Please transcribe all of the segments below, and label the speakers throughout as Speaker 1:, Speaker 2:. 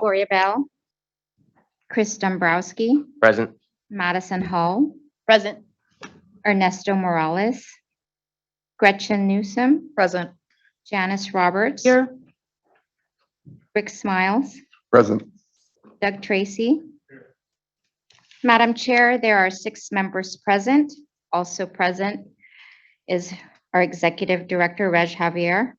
Speaker 1: Gloria Bell, Chris Dombrowski,
Speaker 2: Present.
Speaker 1: Madison Hall,
Speaker 3: Present.
Speaker 1: Ernesto Morales, Gretchen Newsom,
Speaker 3: Present.
Speaker 1: Janice Roberts,
Speaker 3: Here.
Speaker 1: Rick Smiles,
Speaker 4: Present.
Speaker 1: Doug Tracy. Madam Chair, there are 6 members present. Also present is our Executive Director, Reg Javier,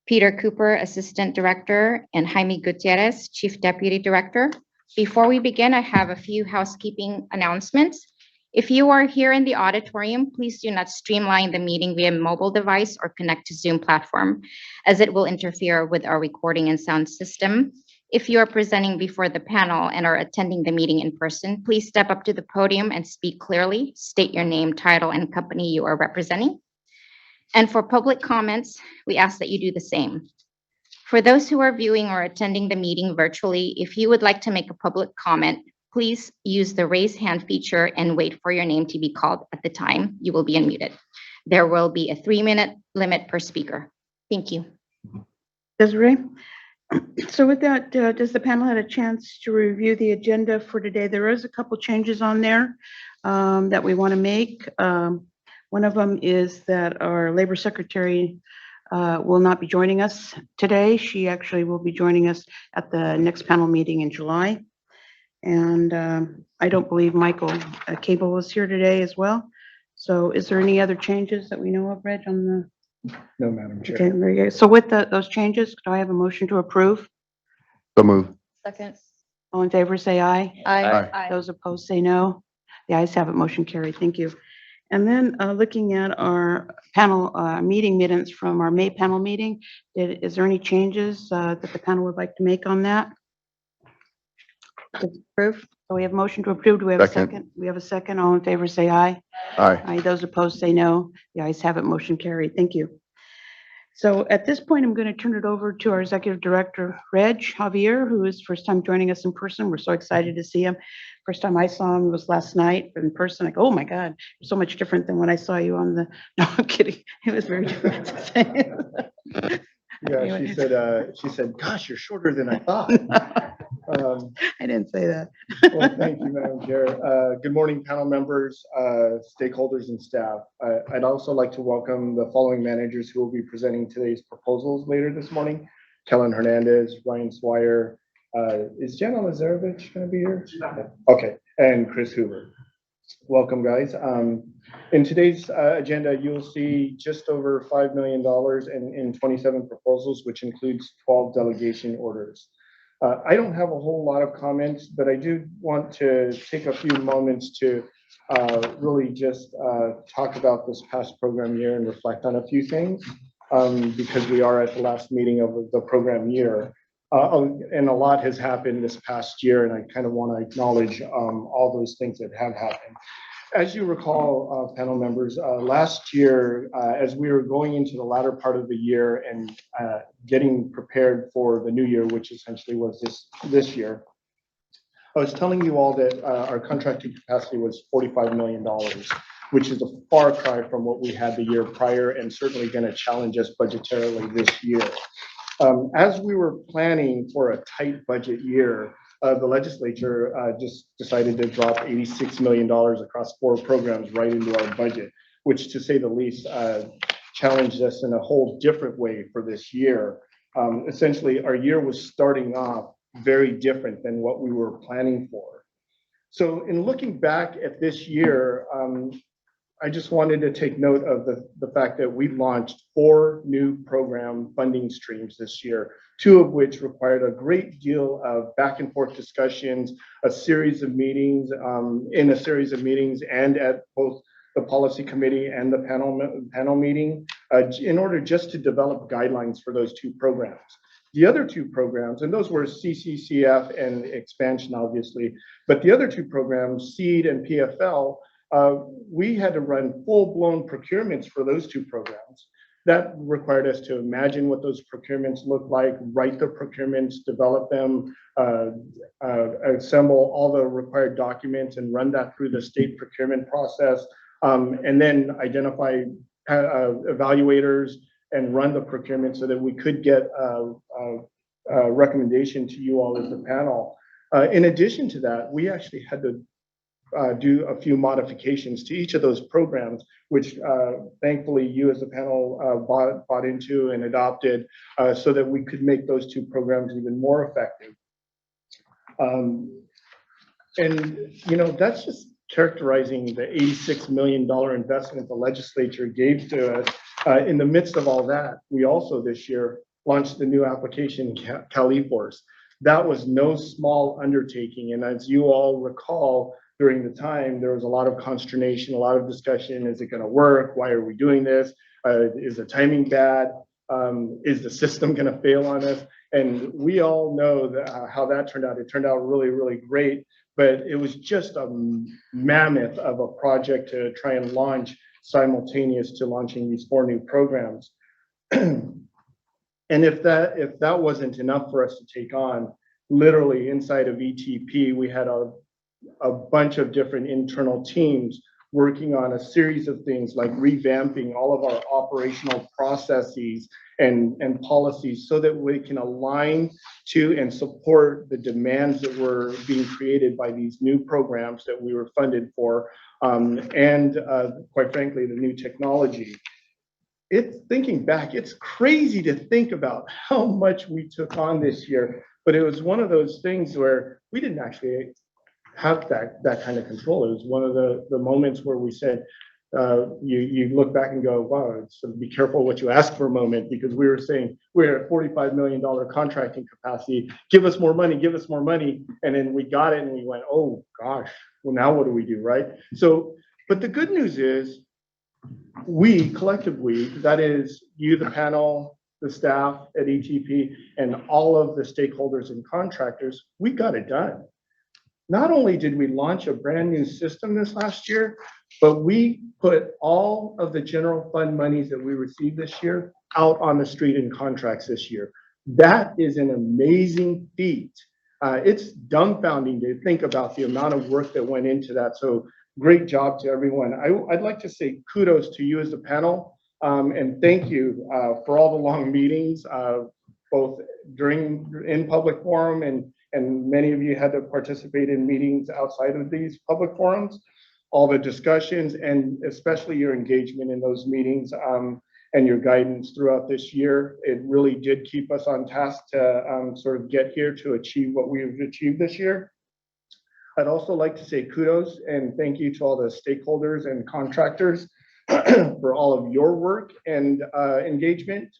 Speaker 1: Peter Cooper, Assistant Director, and Jaime Gutierrez, Chief Deputy Director. Before we begin, I have a few housekeeping announcements. If you are here in the auditorium, please do not streamline the meeting via mobile device or connect to Zoom platform, as it will interfere with our recording and sound system. If you are presenting before the panel and are attending the meeting in person, please step up to the podium and speak clearly. State your name, title, and company you are representing. And for public comments, we ask that you do the same. For those who are viewing or attending the meeting virtually, if you would like to make a public comment, please use the raise hand feature and wait for your name to be called. At the time, you will be unmuted. There will be a 3-minute limit per speaker. Thank you.
Speaker 5: Desiree? So with that, does the panel have a chance to review the agenda for today? There is a couple changes on there that we want to make. One of them is that our labor secretary will not be joining us today. She actually will be joining us at the next panel meeting in July. And I don't believe Michael Cable is here today as well. So is there any other changes that we know of, Reg, on the?
Speaker 4: No, Madam Chair.
Speaker 5: Okay, very good. So with those changes, do I have a motion to approve?
Speaker 4: So move.
Speaker 3: Second.
Speaker 5: All in favor, say aye.
Speaker 4: Aye.
Speaker 5: Those opposed, say no. The ayes have it, motion carried. Thank you. And then looking at our panel meeting minutes from our May panel meeting, is there any changes that the panel would like to make on that? Approve. So we have a motion to approve. Do we have a
Speaker 4: Second.
Speaker 5: second? We have a second. All in favor, say aye.
Speaker 4: Aye.
Speaker 5: Aye. Those opposed, say no. The ayes have it, motion carried. Thank you. So at this point, I'm going to turn it over to our Executive Director, Reg Javier, who is first time joining us in person. We're so excited to see him. First time I saw him was last night in person. Like, oh my God, you're so much different than when I saw you on the, no, I'm kidding. It was very different.
Speaker 6: Yeah, she said, gosh, you're shorter than I thought.
Speaker 5: I didn't say that.
Speaker 6: Well, thank you, Madam Chair. Good morning, panel members, stakeholders, and staff. I'd also like to welcome the following managers who will be presenting today's proposals later this morning. Kellen Hernandez, Ryan Swire. Is Jenna Lazarevich going to be here? Okay, and Chris Hoover. Welcome, guys. In today's agenda, you'll see just over $5 million in 27 proposals, which includes 12 delegation orders. I don't have a whole lot of comments, but I do want to take a few moments to really just talk about this past program year and reflect on a few things because we are at the last meeting of the program year. And a lot has happened this past year, and I kind of want to acknowledge all those things that have happened. As you recall, panel members, last year, as we were going into the latter part of the year and getting prepared for the new year, which essentially was this year, I was telling you all that our contracting capacity was $45 million, which is a far cry from what we had the year prior and certainly going to challenge us budgetarily this year. As we were planning for a tight budget year, the legislature just decided to drop $86 million across 4 programs right into our budget, which to say the least challenged us in a whole different way for this year. Essentially, our year was starting off very different than what we were planning for. So in looking back at this year, I just wanted to take note of the fact that we launched 4 new program funding streams this year, 2 of which required a great deal of back and forth discussions, a series of meetings, and at both the policy committee and the panel meeting in order just to develop guidelines for those 2 programs. The other 2 programs, and those were CCCF and expansion, obviously, but the other 2 programs, SEED and PFL, we had to run full-blown procurements for those 2 programs. That required us to imagine what those procurements look like, write the procurements, develop them, assemble all the required documents and run that through the state procurement process, and then identify evaluators and run the procurement so that we could get recommendation to you all as a panel. In addition to that, we actually had to do a few modifications to each of those programs, which thankfully you as a panel bought into and adopted so that we could make those two programs even more effective. And, you know, that's just characterizing the $86 million investment the legislature gave to us. In the midst of all that, we also this year launched the new application, CalEForce. That was no small undertaking. And as you all recall, during the time, there was a lot of consternation, a lot of discussion. Is it going to work? Why are we doing this? Is the timing bad? Is the system going to fail on us? And we all know that, how that turned out. It turned out really, really great. But it was just a mammoth of a project to try and launch simultaneous to launching these 4 new programs. And if that wasn't enough for us to take on, literally inside of ETP, we had a bunch of different internal teams working on a series of things like revamping all of our operational processes and policies so that we can align to and support the demands that were being created by these new programs that we were funded for, and quite frankly, the new technology. Thinking back, it's crazy to think about how much we took on this year, but it was one of those things where we didn't actually have that kind of control. It was one of the moments where we said, you look back and go, wow, so be careful what you ask for a moment, because we were saying we're at $45 million contracting capacity, give us more money, give us more money. And then we got it and we went, oh gosh, well now what do we do, right? So, but the good news is we, collective we, that is you, the panel, the staff at ETP, and all of the stakeholders and contractors, we got it done. Not only did we launch a brand new system this last year, but we put all of the general fund monies that we received this year out on the street in contracts this year. That is an amazing feat. It's dumbfounding to think about the amount of work that went into that. So great job to everyone. I'd like to say kudos to you as a panel, and thank you for all the long meetings, both in public forum and many of you had to participate in meetings outside of these public forums, all the discussions, and especially your engagement in those meetings and your guidance throughout this year. It really did keep us on task to sort of get here to achieve what we've achieved this year. I'd also like to say kudos and thank you to all the stakeholders and contractors for all of your work and engagement.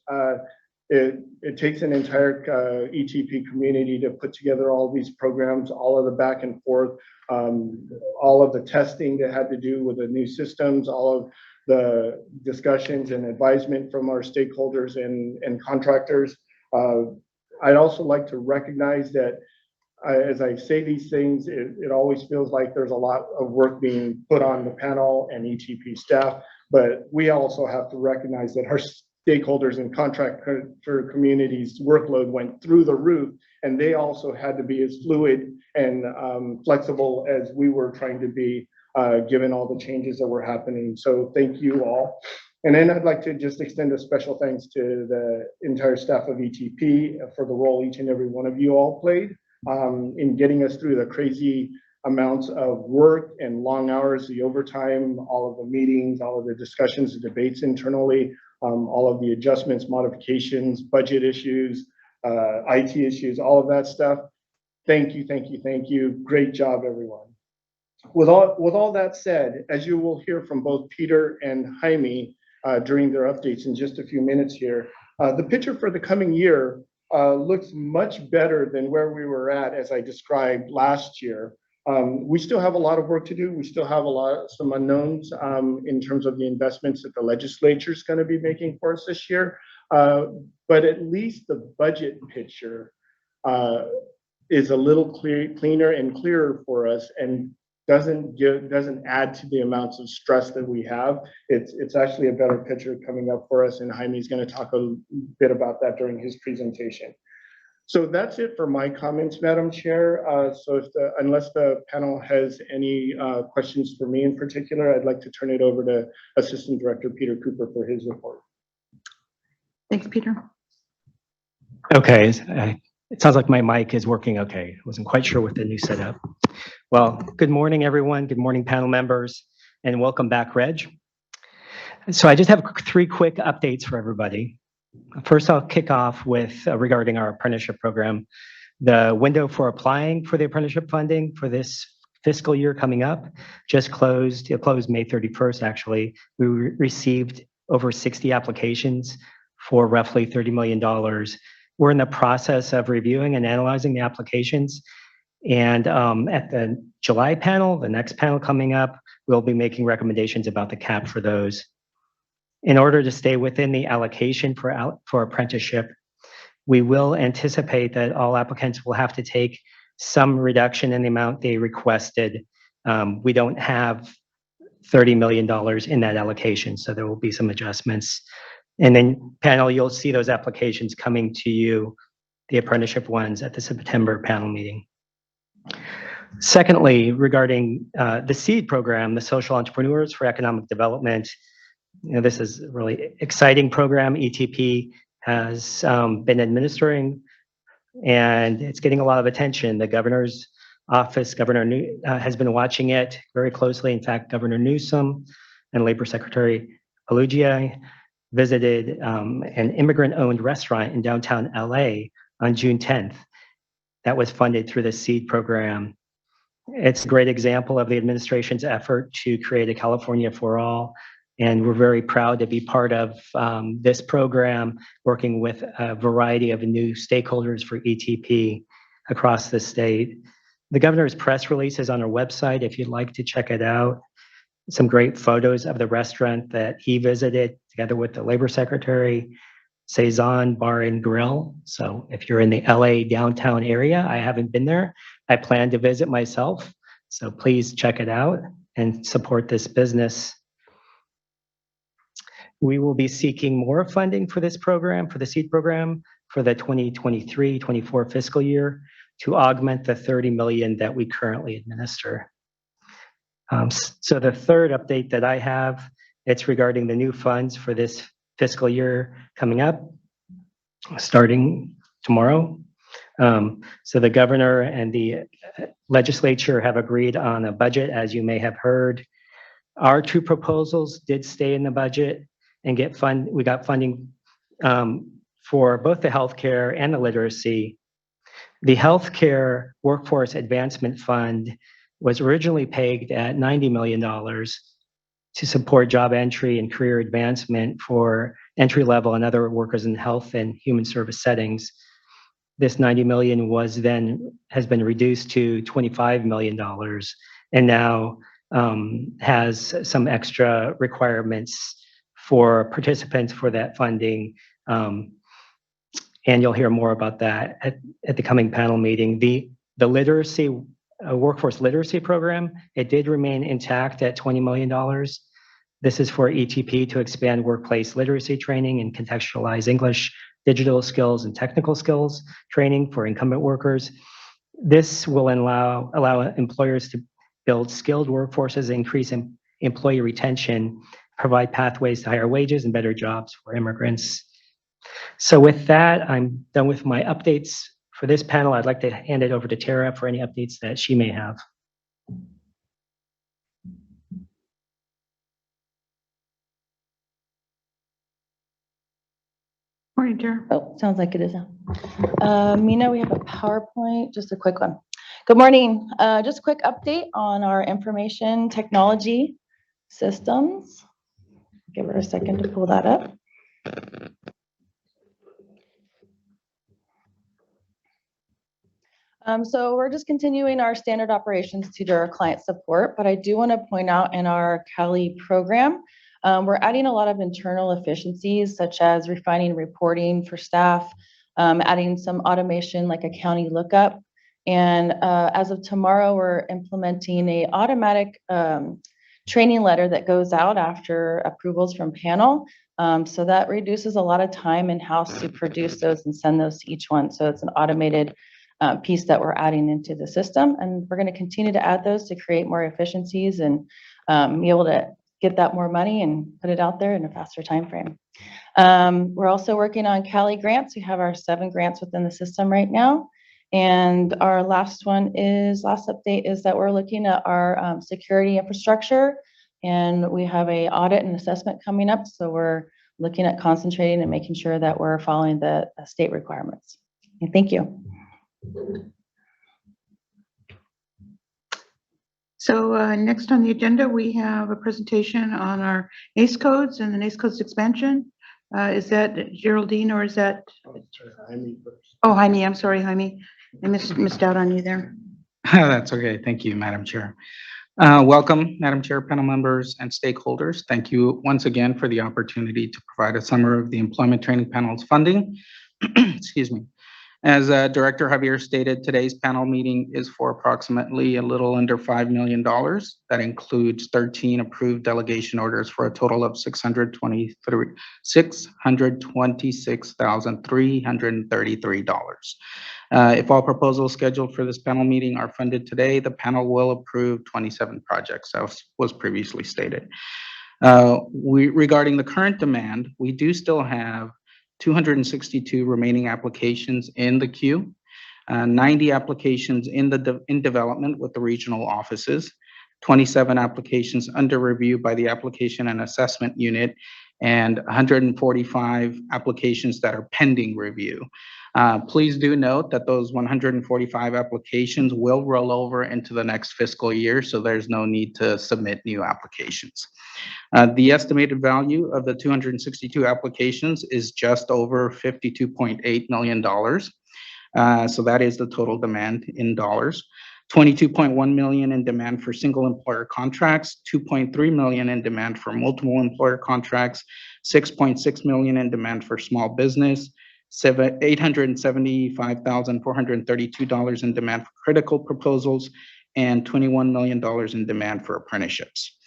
Speaker 6: It takes an entire ETP community to put together all these programs, all of the back and forth, all of the testing that had to do with the new systems, all of the discussions and advisement from our stakeholders and contractors. I'd also like to recognize that as I say these things, it always feels like there's a lot of work being put on the panel and ETP staff, but we also have to recognize that our stakeholders and contractor communities workload went through the roof, and they also had to be as fluid and flexible as we were trying to be, given all the changes that were happening. So thank you all. And then I'd like to just extend a special thanks to the entire staff of ETP for the role each and every one of you all played in getting us through the crazy amounts of work and long hours, the overtime, all of the meetings, all of the discussions, the debates internally, all of the adjustments, modifications, budget issues, IT issues, all of that stuff. Thank you, thank you, thank you. Great job, everyone. With all that said, as you will hear from both Peter and Jaime during their updates in just a few minutes here, the picture for the coming year looks much better than where we were at, as I described last year. We still have a lot of work to do. We still have some unknowns in terms of the investments that the legislature is going to be making for us this year. But at least the budget picture is a little cleaner and clearer for us, and doesn't add to the amounts of stress that we have. It's actually a better picture coming up for us, and Jaime's going to talk a bit about that during his presentation. So that's it for my comments, Madam Chair. So unless the panel has any questions for me in particular, I'd like to turn it over to Assistant Director Peter Cooper for his report.
Speaker 5: Thanks, Peter.
Speaker 2: Okay, It sounds like my mic is working okay. I wasn't quite sure with the new setup. Well, good morning, everyone. Good morning, panel members, and welcome back, Reg. So I just have 3 quick updates for everybody. First, I'll kick off with regarding our apprenticeship program. The window for applying for the apprenticeship funding for this fiscal year coming up just closed. It closed May 31st, actually. We received over 60 applications for roughly $30 million. We're in the process of reviewing and analyzing the applications. And at the July panel, the next panel coming up, we'll be making recommendations about the cap for those. In order to stay within the allocation for apprenticeship, we will anticipate that all applicants will have to take some reduction in the amount they requested. We don't have $30 million in that allocation, so there will be some adjustments. And then panel, you'll see those applications coming to you, the apprenticeship ones, at the September panel meeting. Secondly, regarding the SEED program, the Social Entrepreneurs for Economic Development, this is a really exciting program. ETP has been administering, and it's getting a lot of attention. The governor's office, has been watching it very closely. In fact, Governor Newsom and Labor Secretary Palugia visited an immigrant-owned restaurant in downtown LA on June 10th. That was funded through the SEED program. It's a great example of the administration's effort to create a California for all. And we're very proud to be part of this program, working with a variety of new stakeholders for ETP across the state. The governor's press release is on our website if you'd like to check it out. Some great photos of the restaurant that he visited together with the labor secretary, Cezanne Bar and Grill. So if you're in the LA downtown area, I haven't been there. I plan to visit myself. So please check it out and support this business. We will be seeking more funding for this program, for the SEED program, for the 2023-24 fiscal year to augment the $30 million that we currently administer. So the third update that I have, it's regarding the new funds for this fiscal year coming up, starting tomorrow. So the governor and the legislature have agreed on a budget, as you may have heard. Our 2 proposals did stay in the budget and we got funding for both the healthcare and the literacy. The healthcare workforce advancement fund was originally pegged at $90 million to support job entry and career advancement for entry level and other workers in health and human service settings. This $90 million has been reduced to $25 million and now has some extra requirements for participants for that funding. And you'll hear more about that at the coming panel meeting. The literacy, workforce literacy program, it did remain intact at $20 million. This is for ETP to expand workplace literacy training and contextualize English, digital skills, and technical skills training for incumbent workers. This will allow employers to build skilled workforces, increase employee retention, provide pathways to higher wages and better jobs for immigrants. So with that, I'm done with my updates for this panel. I'd like to hand it over to Tara for any updates that she may have.
Speaker 5: Morning, Tara.
Speaker 3: Oh, sounds like it is now. Mina, we have a PowerPoint, just a quick one. Good morning. Just a quick update on our information technology systems. Give her a second to pull that up. So we're just continuing our standard operations to do our client support, but I do want to point out in our Cali program, we're adding a lot of internal efficiencies, such as refining reporting for staff, adding some automation like a county lookup. And as of tomorrow, we're implementing a automatic training letter that goes out after approvals from panel. So that reduces a lot of time in-house to produce those and send those to each one. So it's an automated piece that we're adding into the system. And we're going to continue to add those to create more efficiencies and be able to get that more money and put it out there in a faster time frame. We're also working on Cali grants. We have our 7 grants within the system right now. And our last update is that we're looking at our security infrastructure, and we have a audit and assessment coming up. So we're looking at concentrating and making sure that we're following the state requirements. And thank you.
Speaker 5: So next on the agenda, we have a presentation on our ACE codes and the ACE codes expansion. Is that Geraldine or is that? Oh, Jaime, I'm sorry, Jaime. I missed out on you there.
Speaker 7: That's okay. Thank you, Madam Chair. Welcome, Madam Chair, panel members, and stakeholders. Thank you once again for the opportunity to provide a summary of the Employment Training Panel's funding. Excuse me. As Director Javier stated, today's panel meeting is for approximately a little under $5 million. That includes 13 approved delegation orders for a total of $626,333. If all proposals scheduled for this panel meeting are funded today, the panel will approve 27 projects, as was previously stated. Regarding the current demand, we do still have 262 remaining applications in the queue, 90 applications in development with the regional offices, 27 applications under review by the Application and Assessment Unit, and 145 applications that are pending review. Please do note that those 145 applications will roll over into the next fiscal year, so there's no need to submit new applications. The estimated value of the 262 applications is just over $52.8 million. So that is the total demand in dollars. 22.1 million in demand for single employer contracts, 2.3 million in demand for multiple employer contracts, 6.6 million in demand for small business, $875,432 in demand for critical proposals, and $21 million in demand for apprenticeships.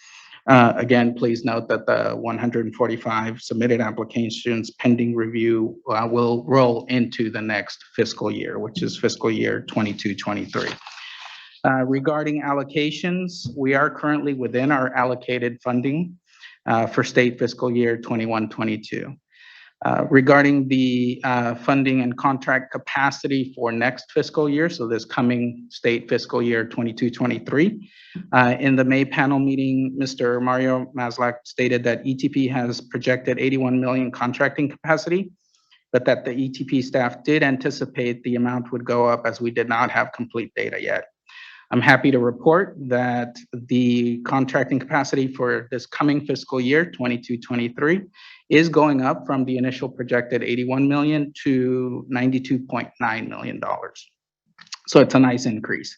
Speaker 7: Again, please note that the 145 submitted applications pending review will roll into the next fiscal year, which is fiscal year 22-23. Regarding allocations, we are currently within our allocated funding for state fiscal year 21-22. Regarding the funding and contract capacity for next fiscal year, so this coming state fiscal year 22-23, in the May panel meeting, Mr. Mario Maslach stated that ETP has projected 81 million contracting capacity, but that the ETP staff did anticipate the amount would go up as we did not have complete data yet. I'm happy to report that the contracting capacity for this coming fiscal year, 22-23, is going up from the initial projected 81 million to $92.9 million. So it's a nice increase.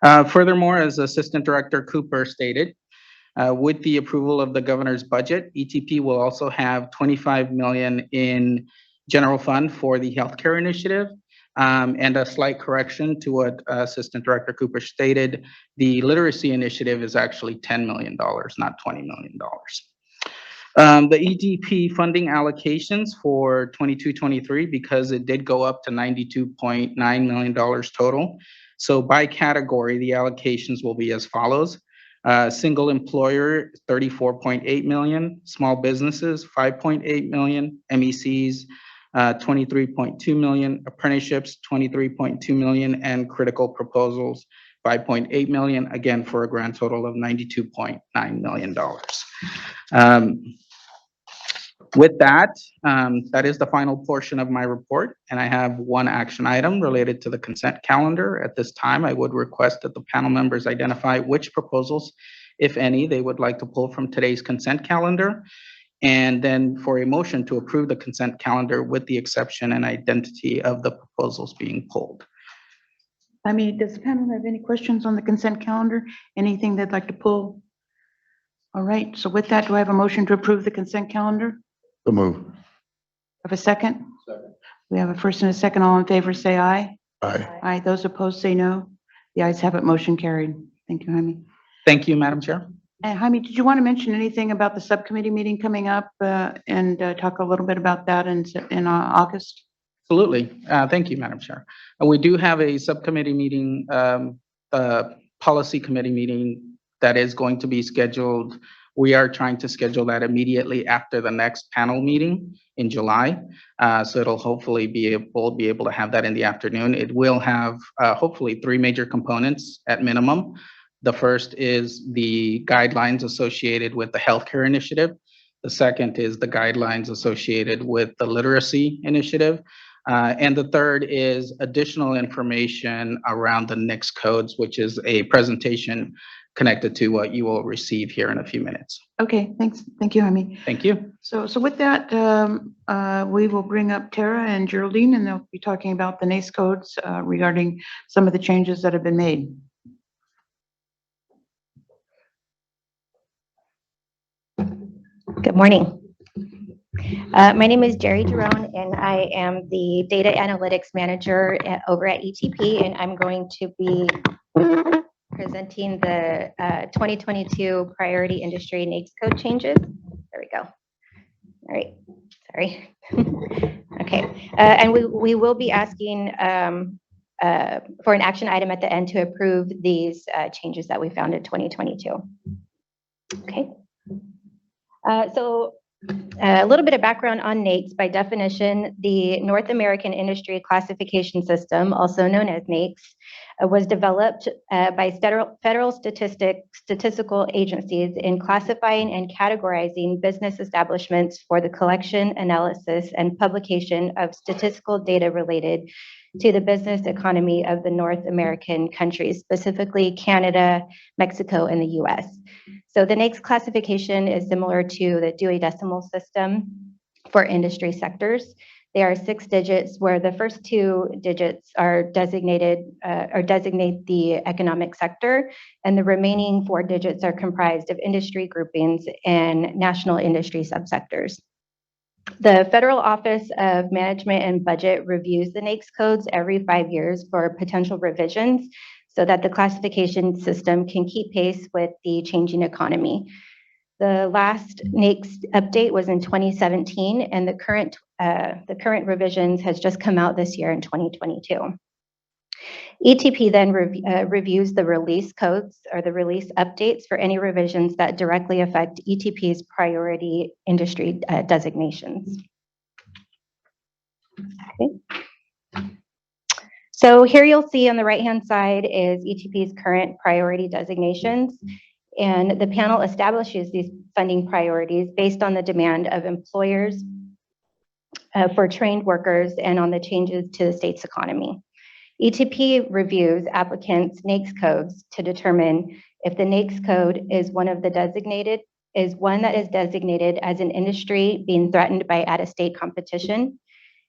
Speaker 7: Furthermore, as Assistant Director Cooper stated, with the approval of the governor's budget, ETP will also have 25 million in general fund for the healthcare initiative. And a slight correction to what Assistant Director Cooper stated, the literacy initiative is actually $10 million, not $20 million. The EDP funding allocations for 22-23, because it did go up to $92.9 million total. So by category, the allocations will be as follows. Single employer, 34.8 million, small businesses, 5.8 million, MECs, 23.2 million, apprenticeships, 23.2 million, and critical proposals, 5.8 million, again, for a grand total of $92.9 million. With that, that is the final portion of my report, and I have one action item related to the consent calendar. At this time, I would request that the panel members identify which proposals, if any, they would like to pull from today's consent calendar, and then for a motion to approve the consent calendar with the exception and identity of the proposals being pulled.
Speaker 5: I mean, does the panel have any questions on the consent calendar? Anything they'd like to pull? All right, so with that, do I have a motion to approve the consent calendar?
Speaker 4: So move.
Speaker 5: Have a second?
Speaker 6: Second.
Speaker 5: We have a first and a second. All in favor, say aye.
Speaker 4: Aye.
Speaker 5: Aye. Those opposed, say no. The ayes have it. Motion carried. Thank you, Jaime.
Speaker 7: Thank you, Madam Chair.
Speaker 5: And Jaime, did you want to mention anything about the subcommittee meeting coming up and talk a little bit about that in August?
Speaker 7: Absolutely. Thank you, Madam Chair. We do have a subcommittee meeting, policy committee meeting that is going to be scheduled. We are trying to schedule that immediately after the next panel meeting. in July. So it'll hopefully be able to have that in the afternoon. It will have hopefully 3 major components at minimum. The first is the guidelines associated with the healthcare initiative. The second is the guidelines associated with the literacy initiative. And the third is additional information around the NICS codes, which is a presentation connected to what you will receive here in a few minutes.
Speaker 5: Okay, thanks. Thank you, Jaime.
Speaker 7: Thank you.
Speaker 5: So with that, we will bring up Tara and Geraldine, and they'll be talking about the NACE codes regarding some of the changes that have been made.
Speaker 1: Good morning. My name is Jerry Jerome, and I am the Data Analytics Manager over at ETP, and I'm going to be presenting the 2022 Priority Industry NAICS Code changes. There we go. All right, sorry. Okay, and we will be asking for an action item at the end to approve these changes that we found in 2022. Okay. So a little bit of background on NAICS. By definition, the North American Industry Classification System, also known as NAICS, was developed by federal statistical agencies in classifying and categorizing business establishments for the collection, analysis, and publication of statistical data related to the business economy of the North American countries, specifically Canada, Mexico, and the US. So the NAICS classification is similar to the Dewey Decimal System for industry sectors. They are 6 digits, where the first 2 digits are designated or designate the economic sector, and the remaining 4 digits are comprised of industry groupings and national industry subsectors. The Federal Office of Management and Budget reviews the NAICS codes every 5 years for potential revisions so that the classification system can keep pace with the changing economy. The last NAICS update was in 2017, and the current revisions has just come out this year in 2022. ETP then reviews the release codes or the release updates for any revisions that directly affect ETP's priority industry designations. Okay. So here you'll see on the right-hand side is ETP's current priority designations, and the panel establishes these funding priorities based on the demand of employers for trained workers and on the changes to the state's economy. ETP reviews applicants' NAICS codes to determine if the NAICS code is one that is designated as an industry being threatened by out-of-state competition.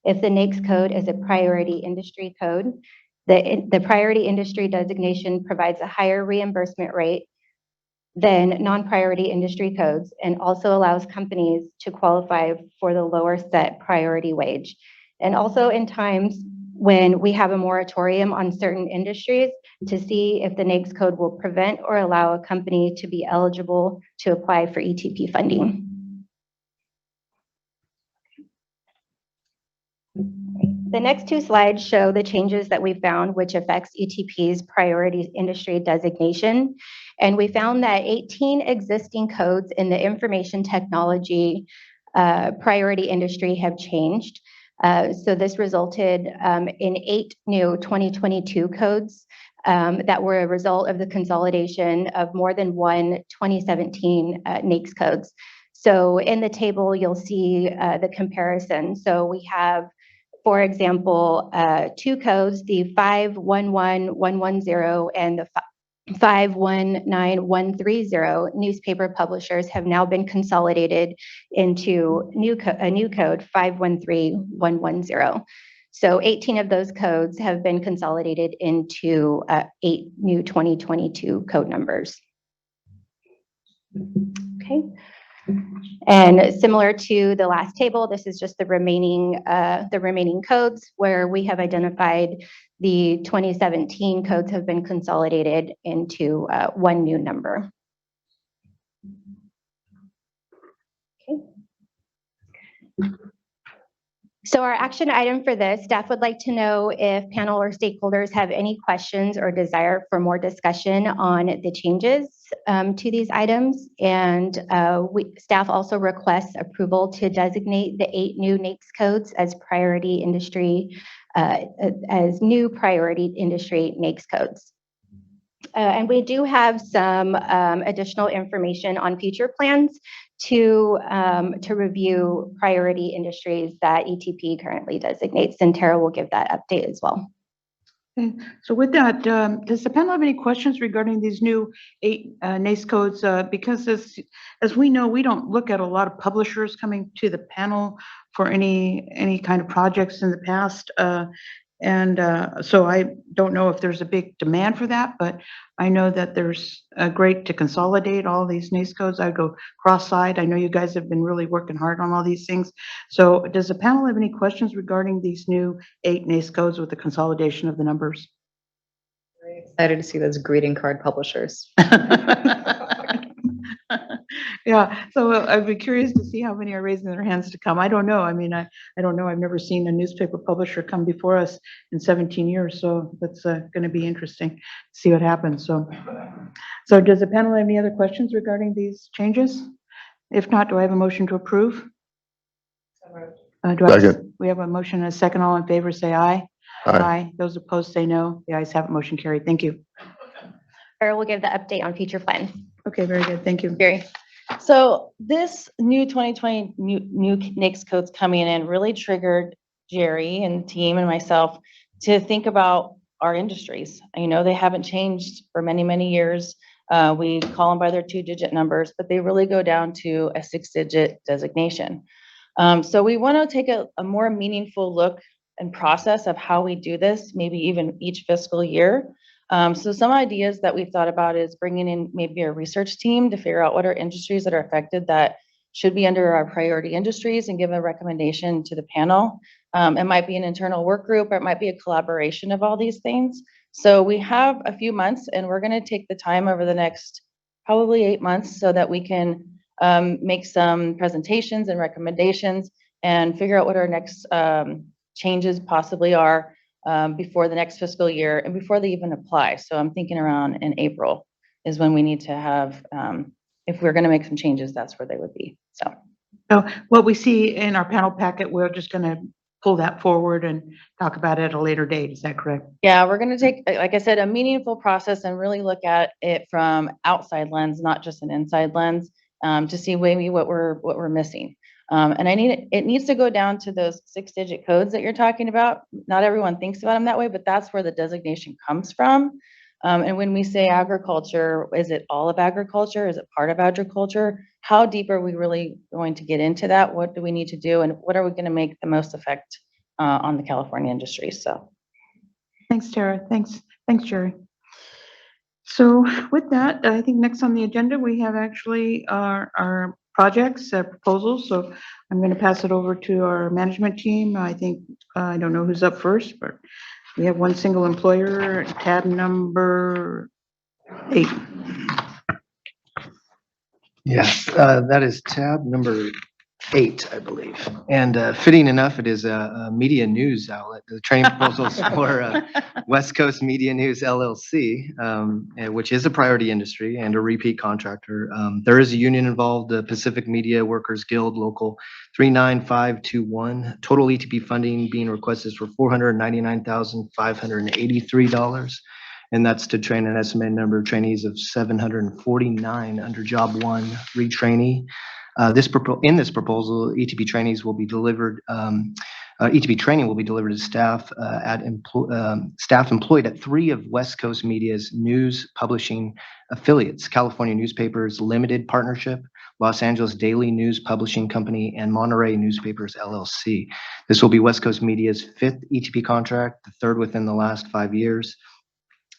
Speaker 1: If the NAICS code is a priority industry code, the priority industry designation provides a higher reimbursement rate than non-priority industry codes and also allows companies to qualify for the lower set priority wage. And also in times when we have a moratorium on certain industries to see if the NAICS code will prevent or allow a company to be eligible to apply for ETP funding. The next 2 slides show the changes that we found which affects ETP's priority industry designation. And we found that 18 existing codes in the information technology priority industry have changed. So this resulted in 8 new 2022 codes that were a result of the consolidation of more than one 2017 NAICS codes. So in the table, you'll see the comparison. So we have, for example, 2 codes, the 511110 and the 519130 newspaper publishers have now been consolidated into a new code 513110. So 18 of those codes have been consolidated into 8 new 2022 code numbers. Okay. And similar to the last table, this is just the remaining codes where we have identified the 2017 codes have been consolidated into 1 new number. Okay. So our action item for this, staff would like to know if panel or stakeholders have any questions or desire for more discussion on the changes to these items. And staff also requests approval to designate the 8 new NAICS codes as priority industry, as new priority industry NAICS codes. And we do have some additional information on future plans to review priority industries that ETP currently designates, and Tara will give that update as well.
Speaker 5: Okay, so with that, does the panel have any questions regarding these new 8 NAICS codes? Because as we know, we don't look at a lot of publishers coming to the panel for any kind of projects in the past. So I don't know if there's a big demand for that, but I know that there's great to consolidate all these NAICS codes. I go cross-site. I know you guys have been really working hard on all these things. So does the panel have any questions regarding these new 8 NAICS codes with the consolidation of the numbers?
Speaker 8: Very excited to see those greeting card publishers.
Speaker 5: Yeah, so I'd be curious to see how many are raising their hands to come. I don't know. I mean, I don't know. I've never seen a newspaper publisher come before us in 17 years. So that's going to be interesting to see what happens. So does the panel have any other questions regarding these changes? If not, do I have a motion to approve?
Speaker 4: Second.
Speaker 5: We have a motion and a second. All in favor, say aye.
Speaker 4: Aye.
Speaker 5: Those opposed, say no. The ayes have it. Motion carried. Thank you.
Speaker 1: Tara will give the update on future plans.
Speaker 5: Okay, very good. Thank you.
Speaker 3: Gary. So this new 2020 new NAICS codes coming in really triggered Jerry and team and myself to think about our industries. You know, they haven't changed for many, many years. We call them by their 2-digit numbers, but they really go down to a 6-digit designation. So we want to take a more meaningful look and process of how we do this, maybe even each fiscal year. So some ideas that we've thought about is bringing in maybe a research team to figure out what are industries that are affected that should be under our priority industries and give a recommendation to the panel. It might be an internal work group, or it might be a collaboration of all these things. So we have a few months, and we're going to take the time over the next probably 8 months so that we can make some presentations and recommendations and figure out what our next changes possibly are before the next fiscal year and before they even apply. So I'm thinking around in April is when we need to have, if we're going to make some changes, that's where they would be. So
Speaker 5: what we see in our panel packet, we're just going to pull that forward and talk about it at a later date. Is that correct?
Speaker 3: yeah, we're going to take, like I said, a meaningful process and really look at it from outside lens, not just an inside lens, to see maybe what we're missing. And it needs to go down to those 6-digit codes that you're talking about. Not everyone thinks about them that way, but that's where the designation comes from. And when we say agriculture, is it all of agriculture? Is it part of agriculture? How deep are we really going to get into that? What do we need to do? And what are we going to make the most effect on the California industry? So
Speaker 5: Thanks, Tara. Thanks, Jerry. So with that, I think next on the agenda, we have actually our projects, proposals. So I'm going to pass it over to our management team. I think, I don't know who's up first, but we have one single employer, tab number 8.
Speaker 9: Yes, that is tab number 8, I believe. And fitting enough, it is a media news outlet. The training proposals for West Coast Media News LLC, which is a priority industry and a repeat contractor. There is a union involved, the Pacific Media Workers Guild Local 39521. Total ETP funding being requested for $499,583. And that's to train an estimated number of trainees of 749 under Job 1 retrainee. In this proposal, ETP trainees will be delivered. ETP training will be delivered to staff staff employed at 3 of West Coast Media's news publishing affiliates: California Newspapers Limited Partnership, Los Angeles Daily News Publishing Company, and Monterey Newspapers LLC. This will be West Coast Media's 5th ETP contract, the 3rd within the last 5 years.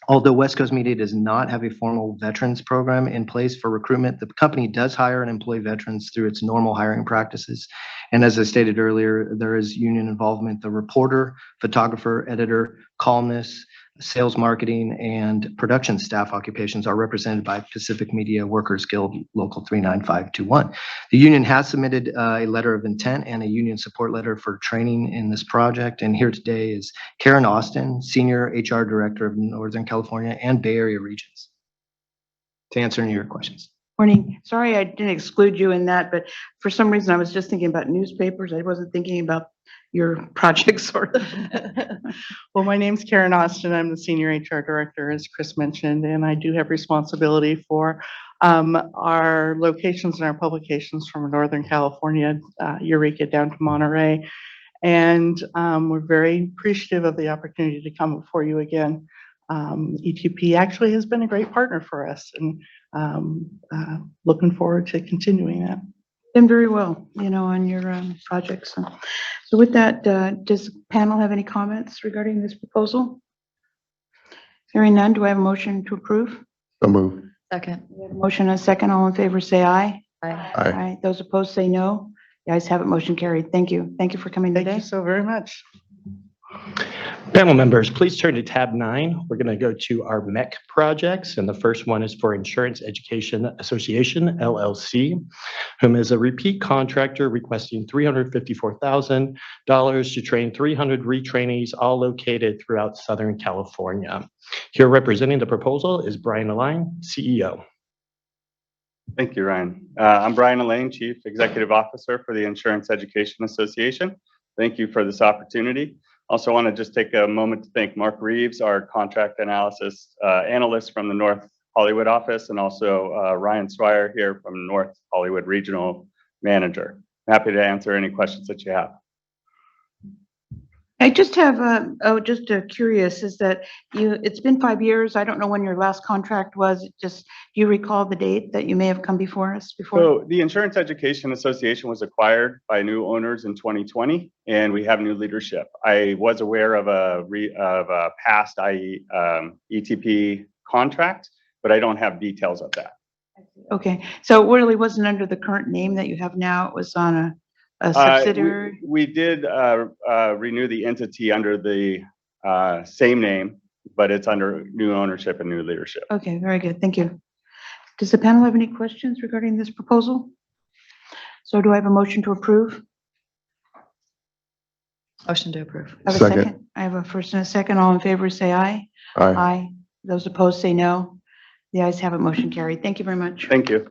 Speaker 9: Although West Coast Media does not have a formal veterans program in place for recruitment, the company does hire and employ veterans through its normal hiring practices. And as I stated earlier, there is union involvement. The reporter, photographer, editor, columnist, sales, marketing, and production staff occupations are represented by Pacific Media Workers Guild Local 39521. The union has submitted a letter of intent and a union support letter for training in this project. And here today is Karen Austin, Senior HR Director of Northern California and Bay Area regions, to answer any of your questions.
Speaker 5: Morning. Sorry, I didn't exclude you in that, but for some reason I was just thinking about newspapers. I wasn't thinking about your project sort of.
Speaker 10: Well, my name's Karen Austin. I'm the Senior HR Director, as Chris mentioned, and I do have responsibility for our locations and our publications from Northern California, Eureka down to Monterey. And we're very appreciative of the opportunity to come before you again. ETP actually has been a great partner for us, and looking forward to continuing that.
Speaker 5: Done very well, on your projects. So with that, does the panel have any comments regarding this proposal? Hearing none, do I have a motion to approve?
Speaker 4: So moved.
Speaker 8: Second.
Speaker 5: We have a motion and a second. All in favor, say aye.
Speaker 8: Aye.
Speaker 4: Aye.
Speaker 5: Aye. Those opposed, say no. The ayes have it. Motion carried. Thank you. Thank you for coming
Speaker 10: Thank
Speaker 5: today.
Speaker 10: you so very much.
Speaker 2: Panel members, please turn to tab 9. We're going to go to our MEC projects, and the first one is for Insurance Education Association, LLC, whom is a repeat contractor requesting $354,000 to train 300 retrainees, all located throughout Southern California. Here representing the proposal is Brian Aline, CEO.
Speaker 11: Thank you, Ryan. I'm Brian Elaine, Chief Executive Officer for the Insurance Education Association. Thank you for this opportunity. Also want to just take a moment to thank Mark Reeves, our contract analysis analyst from the North Hollywood office, and also Ryan Swire here from North Hollywood Regional Manager. Happy to answer any questions that you have.
Speaker 5: I just have, curious, is that it's been 5 years. I don't know when your last contract was. Do you recall the date that you may have come before us before?
Speaker 11: So the Insurance Education Association was acquired by new owners in 2020, and we have new leadership. I was aware of a past ETP contract, but I don't have details of that.
Speaker 5: Okay, so it really wasn't under the current name that you have now. It was on a subsidiary?
Speaker 11: We did renew the entity under the same name, but it's under new ownership and new leadership.
Speaker 5: Okay, very good. Thank you. Does the panel have any questions regarding this proposal? So do I have a motion to approve?
Speaker 8: Motion to approve.
Speaker 5: I have a
Speaker 4: Second.
Speaker 5: I have a first and a second. All in favor, say aye.
Speaker 4: Aye.
Speaker 5: Aye. Those opposed, say no. The ayes have it. Motion carried. Thank you very much.
Speaker 11: Thank you.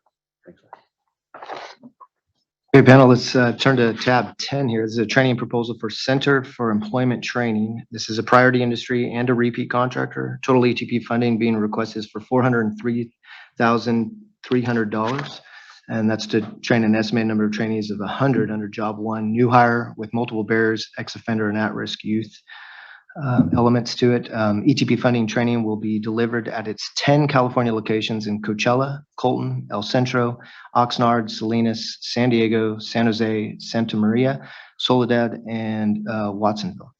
Speaker 9: Okay, panel, let's turn to tab 10 here. This is a training proposal for Center for Employment Training. This is a priority industry and a repeat contractor. Total ETP funding being requested is for $403,300. And that's to train an estimated number of trainees of 100 under Job 1, new hire with multiple barriers, ex-offender and at-risk youth elements to it. ETP funding training will be delivered at its 10 California locations in Coachella, Colton, El Centro, Oxnard, Salinas, San Diego, San Jose, Santa Maria, Soledad, and Watsonville.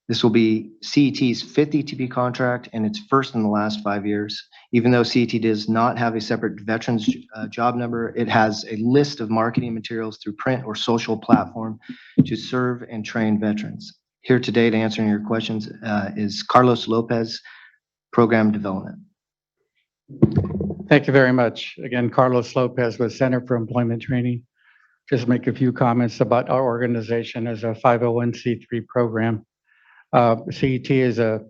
Speaker 9: This will be CET's 5th ETP contract and its first in the last 5 years. Even though CET does not have a separate veterans job number, it has a list of marketing materials through print or social platform to serve and train veterans. Here today to answer your questions is Carlos Lopez, Program Development.
Speaker 12: Thank you very much. Again, Carlos Lopez with Center for Employment Training. Just make a few comments about our organization as a 501c3 program. CET is a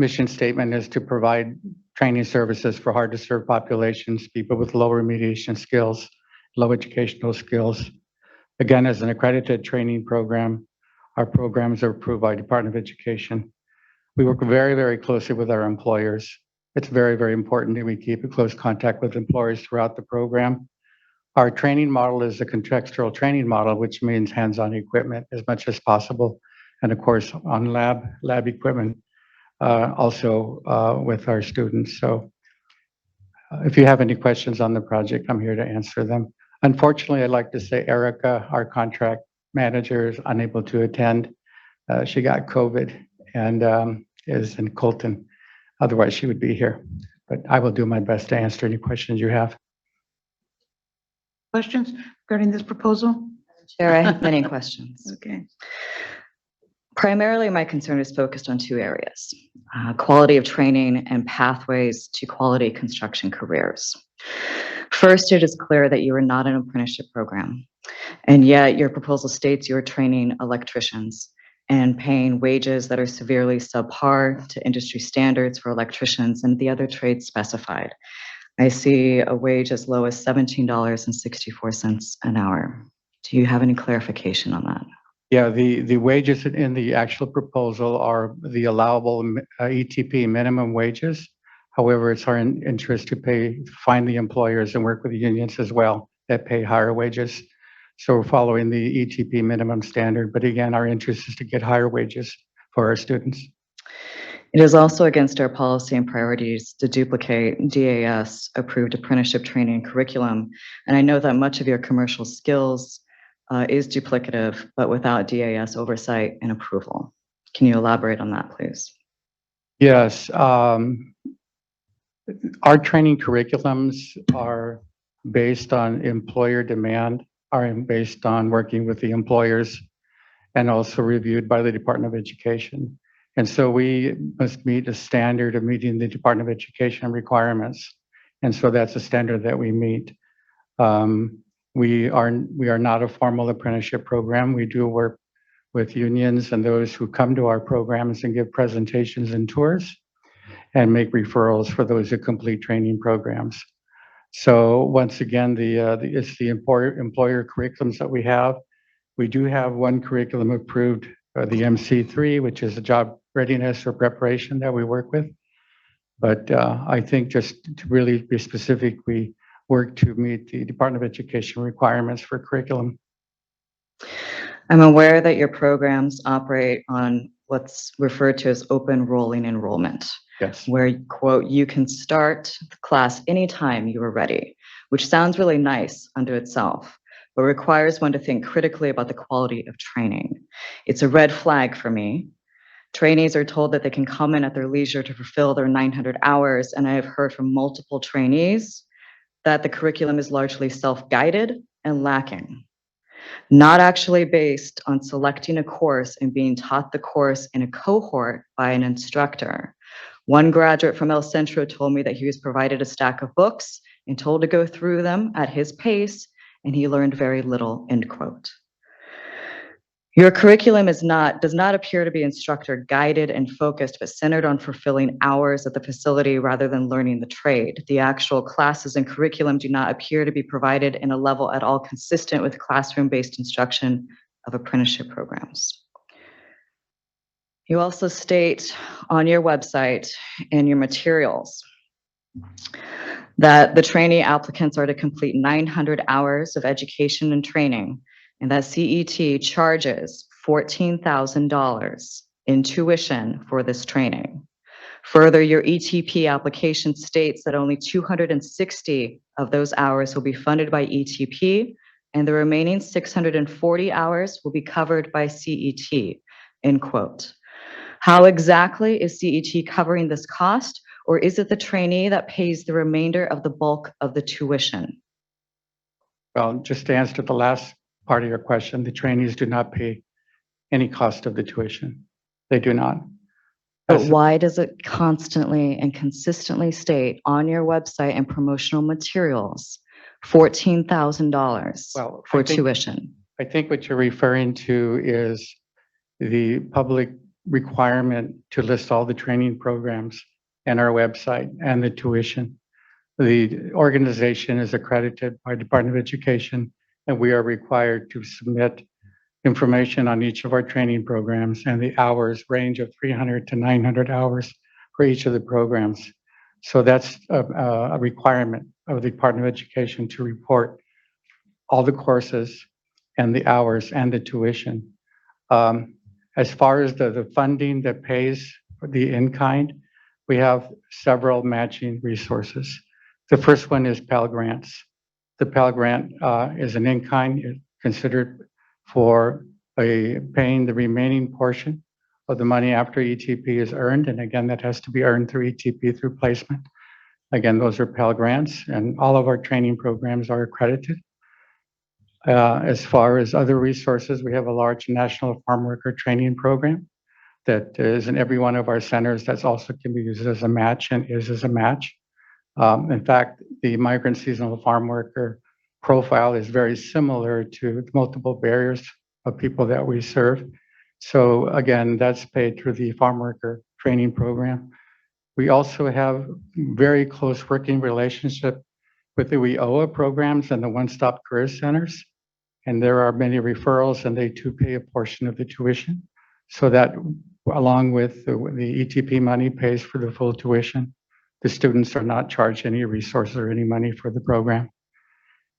Speaker 12: mission statement is to provide training services for hard to serve populations, people with low remediation skills, low educational skills. Again, as an accredited training program, our programs are approved by Department of Education. We work very, very closely with our employers. It's very, very important that we keep in close contact with employers throughout the program. Our training model is a contextual training model, which means hands-on equipment as much as possible. And of course, on lab equipment, also with our students. So if you have any questions on the project, I'm here to answer them. Unfortunately, I'd like to say Erica, our contract manager, is unable to attend. She got COVID and is in Colton. Otherwise, she would be here. But I will do my best to answer any questions you have.
Speaker 5: Questions regarding this proposal?
Speaker 8: Chair, I have many questions.
Speaker 5: Okay.
Speaker 8: Primarily, my concern is focused on two areas, quality of training and pathways to quality construction careers. First, it is clear that you are not an apprenticeship program, and yet your proposal states you are training electricians and paying wages that are severely subpar to industry standards for electricians and the other trades specified. I see a wage as low as $17.64 an hour. Do you have any clarification on that?
Speaker 12: Yeah, the wages in the actual proposal are the allowable ETP minimum wages. However, it's our interest to find the employers and work with the unions as well that pay higher wages. So we're following the ETP minimum standard, but again, our interest is to get higher wages for our students.
Speaker 8: It is also against our policy and priorities to duplicate DAS approved apprenticeship training curriculum. And I know that much of your commercial skills is duplicative, but without DAS oversight and approval. Can you elaborate on that, please?
Speaker 12: Yes. Our training curriculums are based on employer demand, are based on working with the employers, and also reviewed by the Department of Education. And so we must meet a standard of meeting the Department of Education requirements. And so that's a standard that we meet. We are not a formal apprenticeship program. We do work with unions and those who come to our programs and give presentations and tours and make referrals for those who complete training programs. So once again, it's the employer curriculums that we have. We do have one curriculum approved, the MC3, which is a job readiness or preparation that we work with. But I think just to really be specific, we work to meet the Department of Education requirements for curriculum.
Speaker 8: I'm aware that your programs operate on what's referred to as open rolling enrollment.
Speaker 12: Yes.
Speaker 8: Where, quote, you can start the class anytime you are ready, which sounds really nice unto itself, but requires one to think critically about the quality of training. It's a red flag for me. Trainees are told that they can come in at their leisure to fulfill their 900 hours, and I have heard from multiple trainees that the curriculum is largely self-guided and lacking, not actually based on selecting a course and being taught the course in a cohort by an instructor. One graduate from El Centro told me that he was provided a stack of books and told to go through them at his pace, and he learned very little, end quote. Your curriculum does not appear to be instructor guided and focused, but centered on fulfilling hours at the facility rather than learning the trade. The actual classes and curriculum do not appear to be provided in a level at all consistent with classroom-based instruction of apprenticeship programs. You also state on your website and your materials that the trainee applicants are to complete 900 hours of education and training, and that CET charges $14,000 in tuition for this training. Further, your ETP application states that only 260 of those hours will be funded by ETP, and the remaining 640 hours will be covered by CET, end quote. How exactly is CET covering this cost, or is it the trainee that pays the remainder of the bulk of the tuition?
Speaker 12: Well, just to answer the last part of your question, the trainees do not pay any cost of the tuition. They do not.
Speaker 8: But why does it constantly and consistently state on your website and promotional materials $14,000 for tuition?
Speaker 12: I think what you're referring to is the public requirement to list all the training programs in our website and the tuition. The organization is accredited by Department of Education, and we are required to submit information on each of our training programs, and the hours range of 300 to 900 hours for each of the programs. So that's a requirement of the Department of Education to report all the courses and the hours and the tuition. As far as the funding that pays for the in-kind, we have several matching resources. The first one is Pell Grants. The Pell Grant is an in-kind considered for paying the remaining portion of the money after ETP is earned. And again, that has to be earned through ETP through placement. Again, those are Pell Grants, and all of our training programs are accredited. As far as other resources, we have a large national farm worker training program that is in every one of our centers that's also can be used as a match and is as a match. In fact, the migrant seasonal farm worker profile is very similar to multiple barriers of people that we serve. So again, that's paid through the farm worker training program. We also have very close working relationship with the WIOA programs and the one-stop career centers. And there are many referrals and they too pay a portion of the tuition. So that along with the ETP money pays for the full tuition. The students are not charged any resources or any money for the program.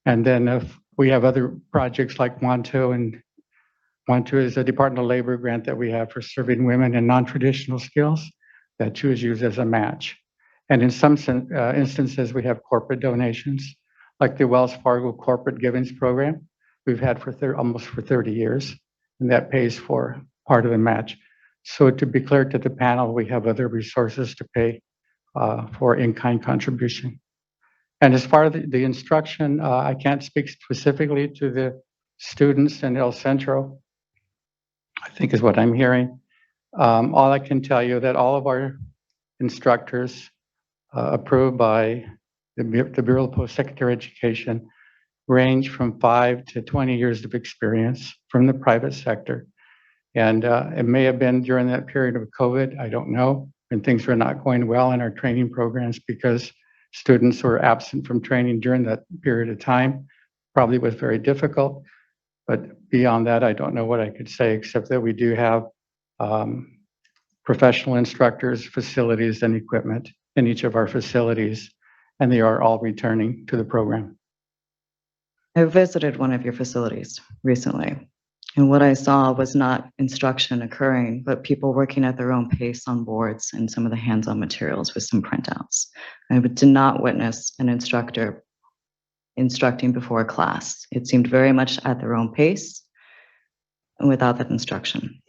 Speaker 12: And then if we have other projects like WANTO, and WANTO is a Department of Labor grant that we have for serving women in non-traditional skills that too is used as a match. And in some instances, we have corporate donations, like the Wells Fargo Corporate Givings Program we've had for almost 30 years, and that pays for part of the match. So to be clear to the panel, we have other resources to pay for in-kind contribution. And as far as the instruction, I can't speak specifically to the students in El Centro, I think is what I'm hearing. All I can tell you that all of our instructors approved by the Bureau of Post-Secondary Education range from 5 to 20 years of experience from the private sector. And it may have been during that period of COVID, I don't know, when things were not going well in our training programs because students were absent from training during that period of time. Probably was very difficult. But beyond that, I don't know what I could say, except that we do have professional instructors, facilities, and equipment in each of our facilities, and they are all returning to the program.
Speaker 8: I visited one of your facilities recently, and what I saw was not instruction occurring, but people working at their own pace on boards and some of the hands-on materials with some printouts. I did not witness an instructor instructing before a class. It seemed very much at their own pace and without that instruction.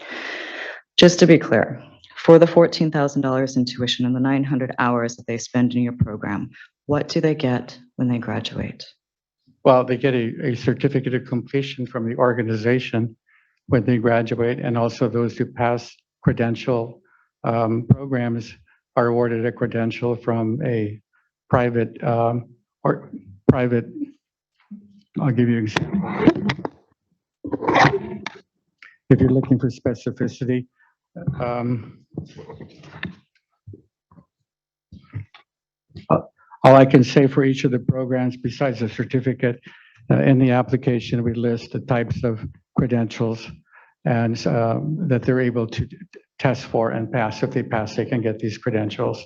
Speaker 8: Just to be clear, for the $14,000 in tuition and the 900 hours that they spend in your program, what do they get when they graduate?
Speaker 12: Well, they get a certificate of completion from the organization when they graduate, and also those who pass credential programs are awarded a credential from a private, I'll give you an example. If you're looking for specificity, all I can say for each of the programs, besides the certificate, in the application, we list the types of credentials and that they're able to test for and pass. If they pass, they can get these credentials,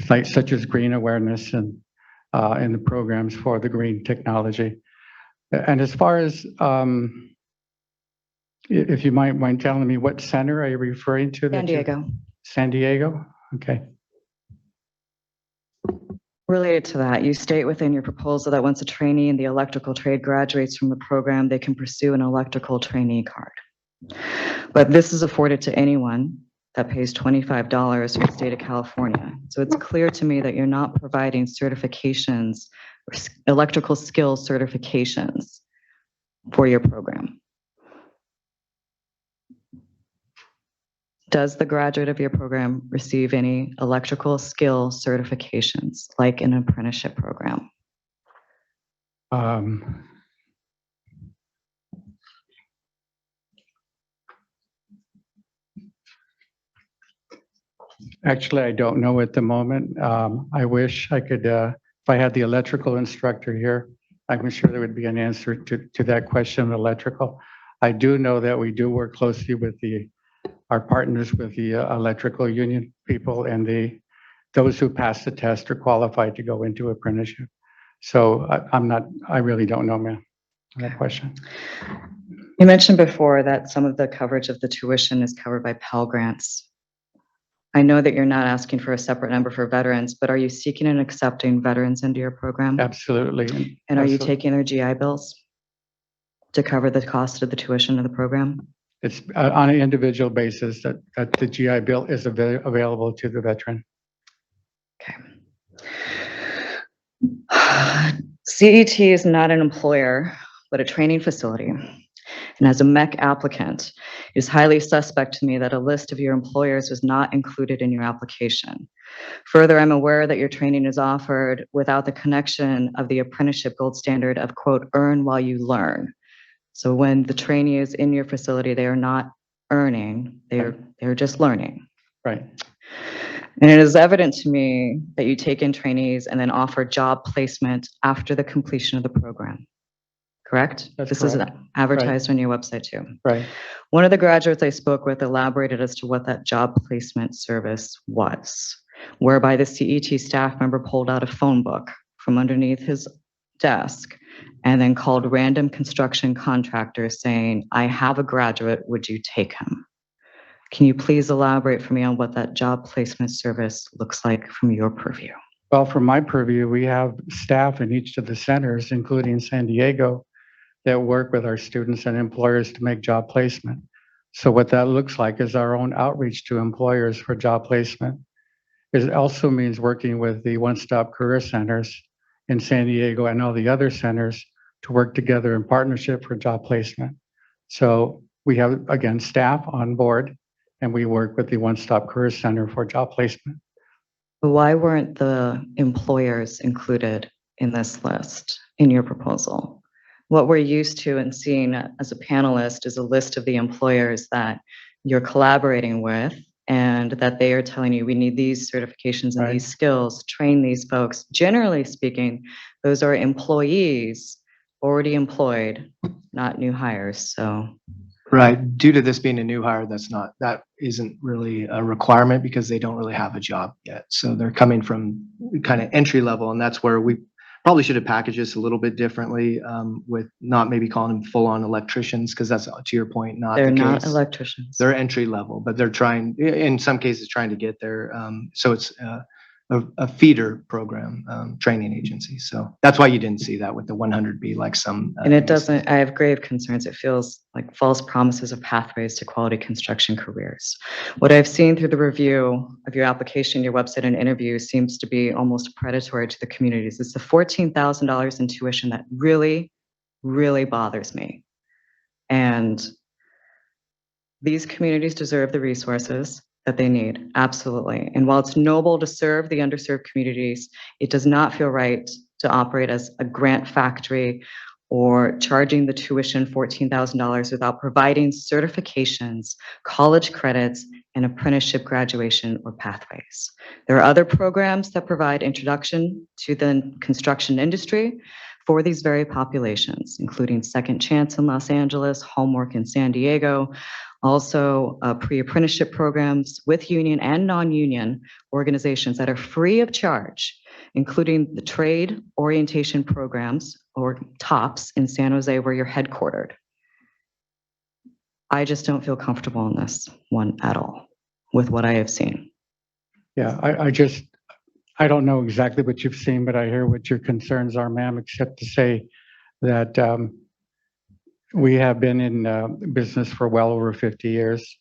Speaker 12: such as green awareness and in the programs for the green technology. And as far as, if you might mind telling me what center are you referring to?
Speaker 8: San Diego.
Speaker 12: San Diego? Okay.
Speaker 8: Related to that, you state within your proposal that once a trainee in the electrical trade graduates from the program, they can pursue an electrical trainee card. But this is afforded to anyone that pays $25 for the state of California. So it's clear to me that you're not providing certifications or electrical skills certifications for your program. Does the graduate of your program receive any electrical skill certifications, like an apprenticeship program?
Speaker 12: Actually, I don't know at the moment. I wish I could, if I had the electrical instructor here, I'm sure there would be an answer to that question, electrical. I do know that we do work closely with our partners with the electrical union people, and those who pass the test are qualified to go into apprenticeship. So I really don't know, ma'am, on that question.
Speaker 8: You mentioned before that some of the coverage of the tuition is covered by Pell Grants. I know that you're not asking for a separate number for veterans, but are you seeking and accepting veterans into your program?
Speaker 12: Absolutely.
Speaker 8: And are you taking their GI Bills to cover the cost of the tuition of the program?
Speaker 12: It's on an individual basis that the GI Bill is available to the veteran.
Speaker 8: Okay. CET is not an employer, but a training facility. And as a MEC applicant, it is highly suspect to me that a list of your employers was not included in your application. Further, I'm aware that your training is offered without the connection of the apprenticeship gold standard of, quote, earn while you learn. So when the trainee is in your facility, they are not earning, they're just learning.
Speaker 12: Right.
Speaker 8: And it is evident to me that you take in trainees and then offer job placement after the completion of the program. Correct?
Speaker 12: That's
Speaker 8: This is
Speaker 12: correct.
Speaker 8: advertised on your website too.
Speaker 12: Right.
Speaker 8: One of the graduates I spoke with elaborated as to what that job placement service was, whereby the CET staff member pulled out a phone book from underneath his desk and then called random construction contractors saying, I have a graduate, would you take him? Can you please elaborate for me on what that job placement service looks like from your purview?
Speaker 12: Well, from my purview, we have staff in each of the centers, including San Diego, that work with our students and employers to make job placement. So what that looks like is our own outreach to employers for job placement. It also means working with the one-stop career centers in San Diego and all the other centers to work together in partnership for job placement. So we have, again, staff on board, and we work with the One-Stop Career Center for job placement.
Speaker 8: Why weren't the employers included in this list in your proposal? What we're used to and seeing as a panelist is a list of the employers that you're collaborating with and that they are telling you, we need these certifications and
Speaker 12: Right.
Speaker 8: these skills, train these folks. Generally speaking, those are employees already employed, not new hires. So
Speaker 9: Right. Due to this being a new hire, that isn't really a requirement because they don't really have a job yet. So they're coming from kind of entry level, and that's where we probably should have packaged this a little bit differently, with not maybe calling them full-on electricians, because that's, to your point, not
Speaker 8: they're
Speaker 9: the
Speaker 8: not
Speaker 9: case.
Speaker 8: electricians.
Speaker 9: They're entry level, but they're trying, in some cases, trying to get there. So it's a feeder program, training agency. So that's why you didn't see that with the 100B like some.
Speaker 8: And it doesn't, I have grave concerns. It feels like false promises of pathways to quality construction careers. What I've seen through the review of your application, your website and interviews seems to be almost predatory to the communities. It's the $14,000 in tuition that really, really bothers me. And these communities deserve the resources that they need, absolutely. And while it's noble to serve the underserved communities, it does not feel right to operate as a grant factory or charging the tuition $14,000 without providing certifications, college credits, and apprenticeship graduation or pathways. There are other programs that provide introduction to the construction industry for these very populations, including Second Chance in Los Angeles, Homework in San Diego, also pre-apprenticeship programs with union and non-union organizations that are free of charge, including the trade orientation programs or TOPS in San Jose where you're headquartered. I just don't feel comfortable in this one at all with what I have seen.
Speaker 12: Yeah, I don't know exactly what you've seen, but I hear what your concerns are, ma'am, except to say that we have been in business for well over 50 years,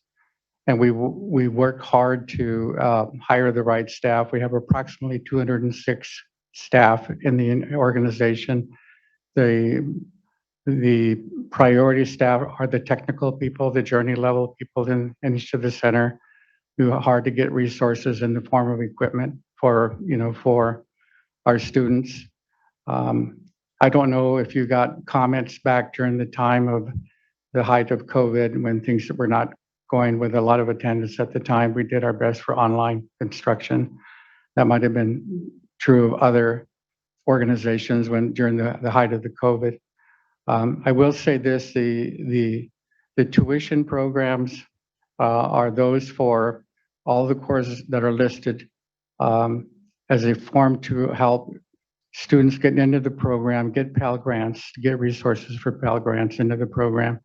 Speaker 12: and we work hard to hire the right staff. We have approximately 206 staff in the organization. The priority staff are the technical people, the journey level people in each of the center who are hard to get resources in the form of equipment for our students. I don't know if you got comments back during the time of the height of COVID when things were not going with a lot of attendance at the time. We did our best for online instruction. That might have been true of other organizations during the height of the COVID. I will say this, the tuition programs are those for all the courses that are listed as a form to help students get into the program, get Pell Grants, get resources for Pell Grants into the program.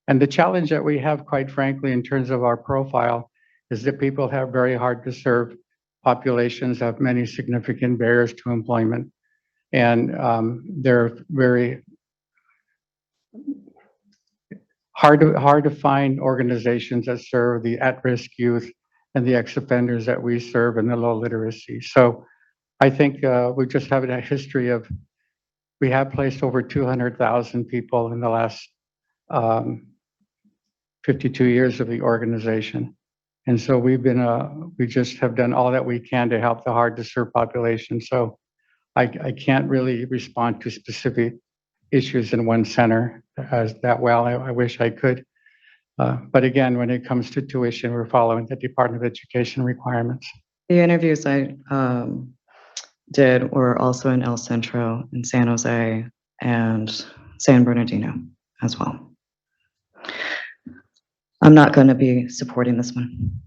Speaker 12: And the challenge that we have, quite frankly, in terms of our profile, is that people have very hard to serve populations, have many significant barriers to employment. And they're very hard to find organizations that serve the at-risk youth and the ex-offenders that we serve in the low literacy. So I think we just have a history of we have placed over 200,000 people in the last 52 years of the organization. And so we just have done all that we can to help the hard to serve population. So I can't really respond to specific issues in one center as that well. I wish I could. But again, when it comes to tuition, we're following the Department of Education requirements.
Speaker 8: The interviews I did were also in El Centro, in San Jose, and San Bernardino as well. I'm not going to be supporting this one.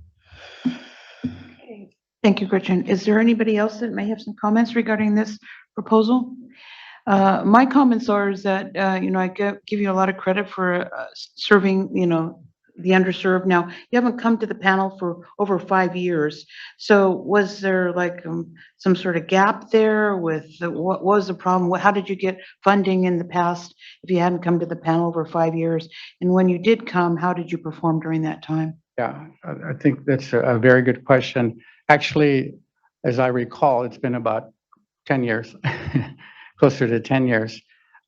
Speaker 5: Thank you, Gretchen. Is there anybody else that may have some comments regarding this proposal? My comments are is that, I give you a lot of credit for serving, the underserved. Now, you haven't come to the panel for over 5 years. So was there like some sort of gap there with what was the problem? How did you get funding in the past if you hadn't come to the panel over 5 years? And when you did come, how did you perform during that time?
Speaker 12: Yeah, I think that's a very good question. Actually, as I recall, it's been about 10 years, closer to 10 years.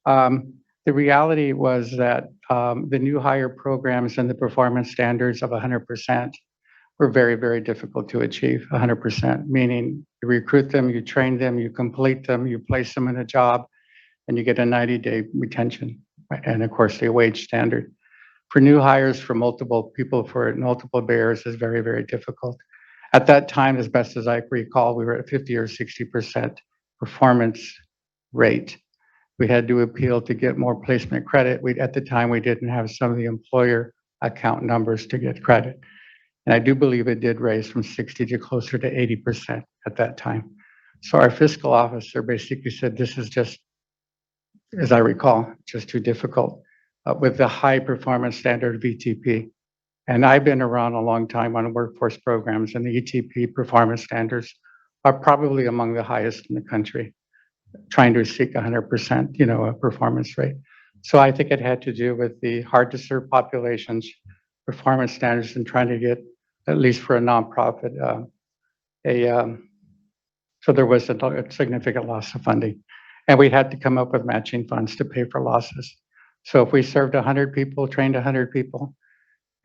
Speaker 12: The reality was that the new hire programs and the performance standards of 100% were very, very difficult to achieve. 100%, meaning you recruit them, you train them, you complete them, you place them in a job, and you get a 90-day retention, and of course, the wage standard. For new hires, for multiple people, for multiple bears is very, very difficult. At that time, as best as I recall, we were at 50 or 60% performance rate. We had to appeal to get more placement credit. At the time, we didn't have some of the employer account numbers to get credit. And I do believe it did raise from 60 to closer to 80% at that time. So our fiscal officer basically said, this is just, as I recall, just too difficult with the high performance standard VTP. And I've been around a long time on workforce programs, and the ETP performance standards are probably among the highest in the country, trying to seek 100%, a performance rate. So I think it had to do with the hard to serve populations, performance standards, and trying to get, at least for a nonprofit, so there was a significant loss of funding. And we had to come up with matching funds to pay for losses. So if we served 100 people, trained 100 people,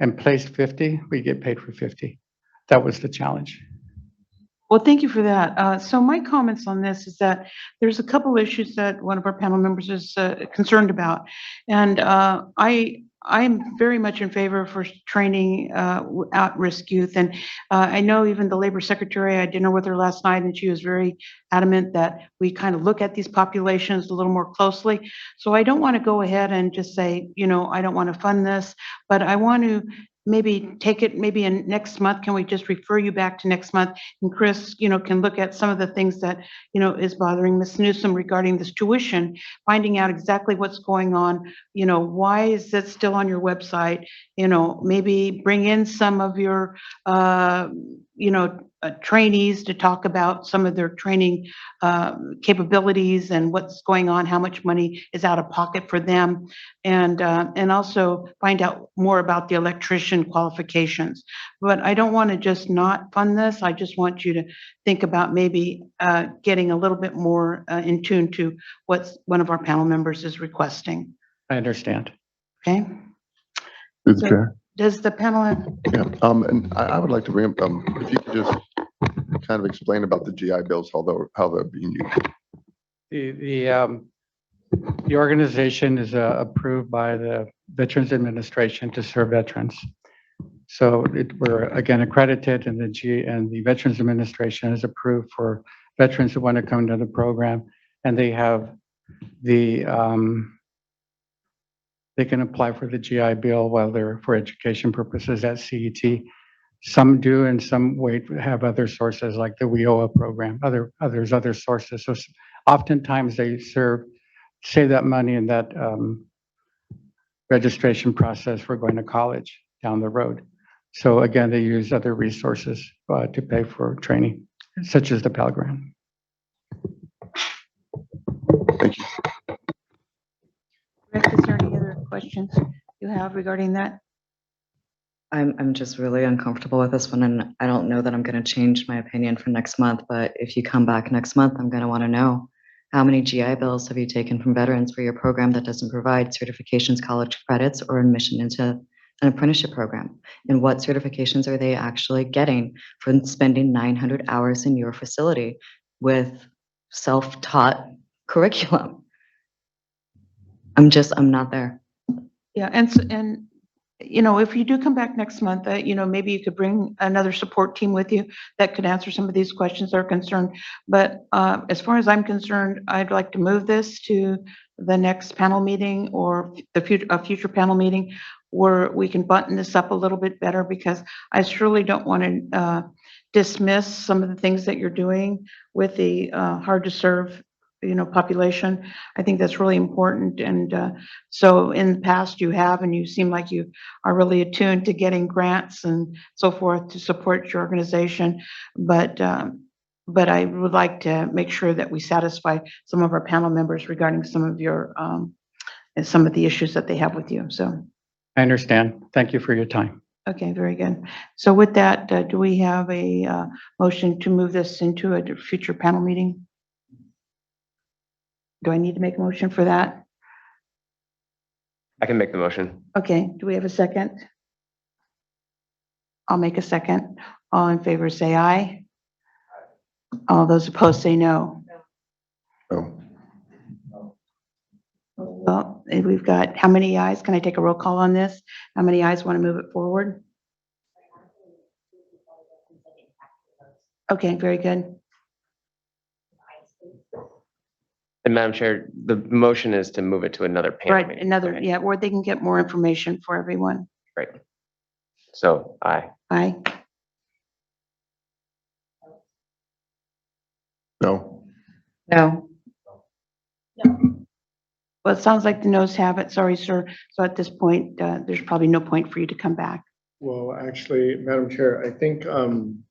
Speaker 12: and placed 50, we get paid for 50. That was the challenge.
Speaker 5: Well, thank you for that. So my comments on this is that there's a couple issues that one of our panel members is concerned about. And I'm very much in favor for training at-risk youth. And I know even the labor secretary, I had dinner with her last night, and she was very adamant that we kind of look at these populations a little more closely. So I don't want to go ahead and just say, I don't want to fund this, but I want to maybe take it maybe in next month. Can we just refer you back to next month? And Chris, can look at some of the things that, is bothering Ms. Newsom regarding this tuition, finding out exactly what's going on. Why is that still on your website? Maybe bring in some of your, trainees to talk about some of their training capabilities and what's going on, how much money is out of pocket for them, and also find out more about the electrician qualifications. But I don't want to just not fund this. I just want you to think about maybe getting a little bit more in tune to what one of our panel members is requesting.
Speaker 12: I understand.
Speaker 5: Okay.
Speaker 4: Through the
Speaker 5: So-
Speaker 4: chair.
Speaker 5: Does the panel have?
Speaker 4: Yeah, and I would like to bring up, if you could just kind of explain about the GI Bills, how they're being used.
Speaker 12: The organization is approved by the Veterans Administration to serve veterans. So we're again accredited, and the Veterans Administration is approved for veterans who want to come into the program, and they have they can apply for the GI Bill while they're for education purposes at CET. Some do, and some have other sources like the WIOA program, other sources. So oftentimes they save that money in that registration process for going to college down the road. So again, they use other resources to pay for training, such as the Pell Grant.
Speaker 4: Thank you.
Speaker 5: Rick, is there any other questions you have regarding that?
Speaker 8: I'm just really uncomfortable with this one, and I don't know that I'm going to change my opinion for next month, but if you come back next month, I'm going to want to know How many GI Bills have you taken from veterans for your program that doesn't provide certifications, college credits, or admission into an apprenticeship program? And what certifications are they actually getting from spending 900 hours in your facility with self-taught curriculum? I'm not there.
Speaker 5: Yeah, and, if you do come back next month, maybe you could bring another support team with you that could answer some of these questions that are concerned. But as far as I'm concerned, I'd like to move this to the next panel meeting or a future panel meeting where we can button this up a little bit better, because I surely don't want to dismiss some of the things that you're doing with the hard to serve population. I think that's really important. And so in the past you have, and you seem like you are really attuned to getting grants and so forth to support your organization. But I would like to make sure that we satisfy some of our panel members regarding some of the issues that they have with you. So.
Speaker 12: I understand. Thank you for your time.
Speaker 5: Okay, very good. So with that, do we have a motion to move this into a future panel meeting? Do I need to make a motion for that?
Speaker 13: I can make the motion.
Speaker 5: Okay, do we have a second? I'll make a second. All in favor, say aye. All those opposed, say no.
Speaker 4: No.
Speaker 5: Well, we've got, how many ayes? Can I take a roll call on this? How many ayes want to move it forward? Okay, very good.
Speaker 13: And Madam Chair, the motion is to move it to another panel
Speaker 5: Right,
Speaker 13: meeting.
Speaker 5: another,
Speaker 13: Okay,
Speaker 5: yeah, where they can get more information for everyone.
Speaker 13: Great. So, aye.
Speaker 5: Aye.
Speaker 4: No.
Speaker 8: No.
Speaker 5: Well, it sounds like the noes have it. Sorry, sir. So at this point, there's probably no point for you to come back.
Speaker 6: Well, actually, Madam Chair, I think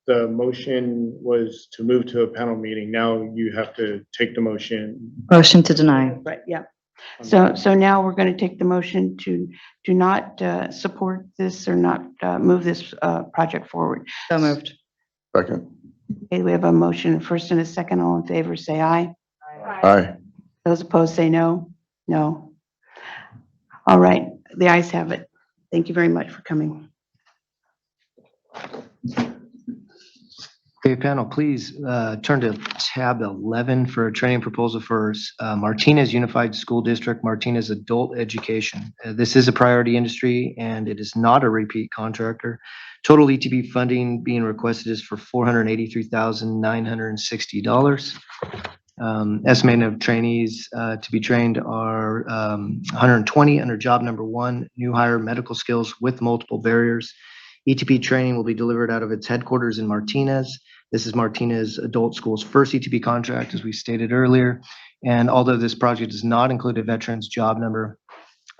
Speaker 6: the motion was to move to a panel meeting. Now you have to take the motion.
Speaker 8: Motion to deny.
Speaker 5: Right, yeah. So now we're going to take the motion to not support this or not move this project forward.
Speaker 8: So moved.
Speaker 4: Second.
Speaker 5: Okay, we have a motion, first and a second. All in favor, say aye.
Speaker 4: Aye.
Speaker 5: Those opposed, say no. No. All right, the ayes have it. Thank you very much for coming.
Speaker 9: Okay, panel, please turn to tab 11 for a training proposal for Martinez Unified School District, Martinez Adult Education. This is a priority industry and it is not a repeat contractor. Total ETB funding being requested is for $483,960. Estimated of trainees to be trained are 120 under job number 1, new hire medical skills with multiple barriers. ETP training will be delivered out of its headquarters in Martinez. This is Martinez Adult School's first ETP contract, as we stated earlier. And although this project does not include a veteran's job number,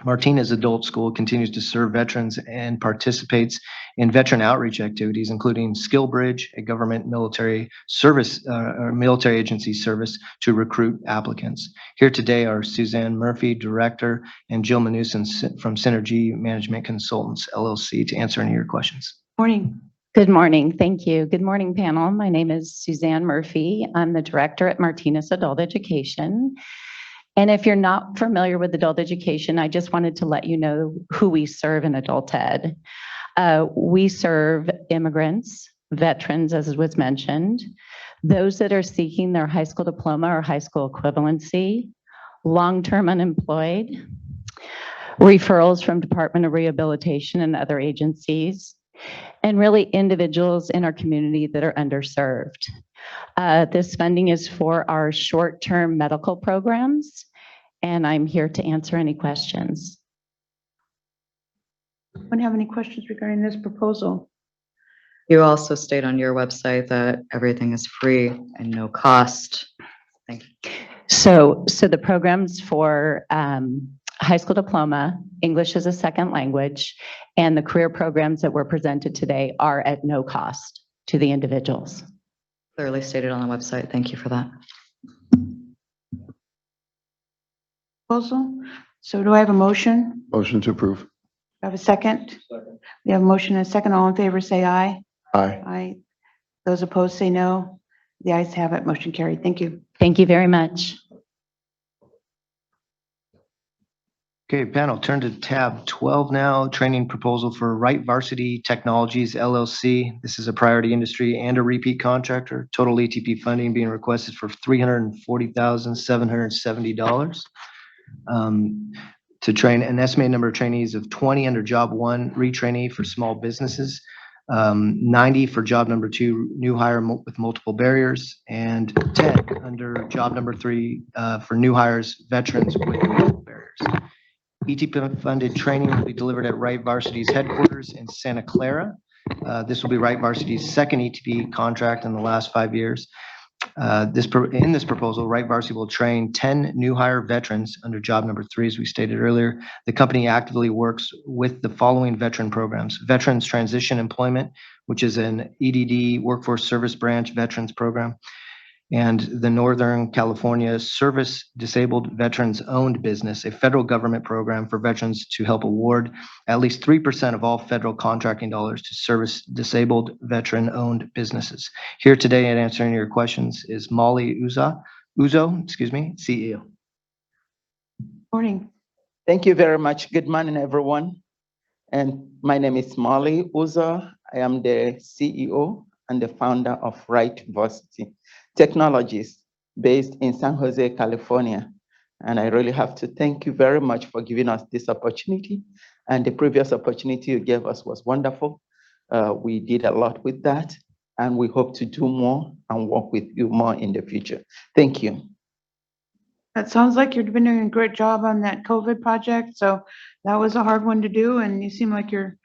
Speaker 9: Martinez Adult School continues to serve veterans and participates in veteran outreach activities, including Skill Bridge, a government military service or military agency service to recruit applicants. Here today are Suzanne Murphy, Director, and Jill Manuson from Synergy Management Consultants, LLC, to answer any of your questions.
Speaker 5: Morning.
Speaker 14: Good morning. Thank you. Good morning, panel. My name is Suzanne Murphy. I'm the Director at Martinez Adult Education. And if you're not familiar with adult education, I just wanted to let you know who we serve in adult ed. We serve immigrants, veterans, as was mentioned, those that are seeking their high school diploma or high school equivalency, long-term unemployed, referrals from Department of Rehabilitation and other agencies, and really individuals in our community that are underserved. This funding is for our short-term medical programs, and I'm here to answer any questions.
Speaker 5: Anyone have any questions regarding this proposal?
Speaker 8: You also state on your website that everything is free and no cost. Thank you.
Speaker 14: So the programs for high school diploma, English as a second language, and the career programs that were presented today are at no cost to the individuals.
Speaker 8: Clearly stated on the website. Thank you for that.
Speaker 5: Proposal. So do I have a motion?
Speaker 4: Motion to approve.
Speaker 5: Do I have a second? Second. We have a motion and a second. All in favor, say aye.
Speaker 4: Aye.
Speaker 5: Aye. Those opposed, say no. The ayes have it. Motion carried. Thank you.
Speaker 14: Thank you very much.
Speaker 9: Okay, panel, turn to tab 12 now, training proposal for Wright Varsity Technologies LLC. This is a priority industry and a repeat contractor. Total ETP funding being requested for $340,770 to train an estimated number of trainees of 20 under job 1 retrainee for small businesses, 90 for job number 2 new hire with multiple barriers, and 10 under job number 3 for new hires veterans with multiple barriers. ETP funded training will be delivered at Wright Varsity's headquarters in Santa Clara. This will be Wright Varsity's second ETP contract in the last 5 years. In this proposal, Wright Varsity will train 10 new hire veterans under job number 3, as we stated earlier. The company actively works with the following veteran programs: Veterans Transition Employment, which is an EDD Workforce Service Branch Veterans Program, and the Northern California Service Disabled Veterans Owned Business, a federal government program for veterans to help award at least 3% of all federal contracting dollars to service disabled veteran owned businesses. Here today and answering your questions is Molly Uzo, CEO.
Speaker 5: Morning.
Speaker 15: Thank you very much. Good morning, everyone. And my name is Molly Uzo. I am the CEO and the founder of Wright Varsity Technologies based in San Jose, California. And I really have to thank you very much for giving us this opportunity. And the previous opportunity you gave us was wonderful. We did a lot with that, and we hope to do more and work with you more in the future. Thank you.
Speaker 5: That sounds like you've been doing a great job on that COVID project. So that was a hard one to do, and you seem like you're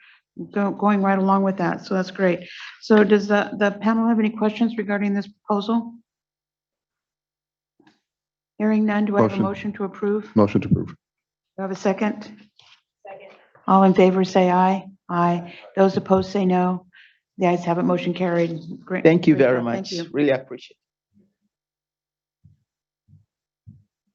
Speaker 5: going right along with that. So that's great. So does the panel have any questions regarding this proposal? Hearing none, do I have a motion to approve?
Speaker 4: Motion to approve.
Speaker 5: Do I have a second? Second. All in favor, say aye. Aye. Those opposed, say no. The ayes have it, motion carried. Great.
Speaker 15: Thank you
Speaker 5: Great
Speaker 15: very
Speaker 5: job.
Speaker 15: much.
Speaker 5: Thank you.
Speaker 15: Really appreciate it.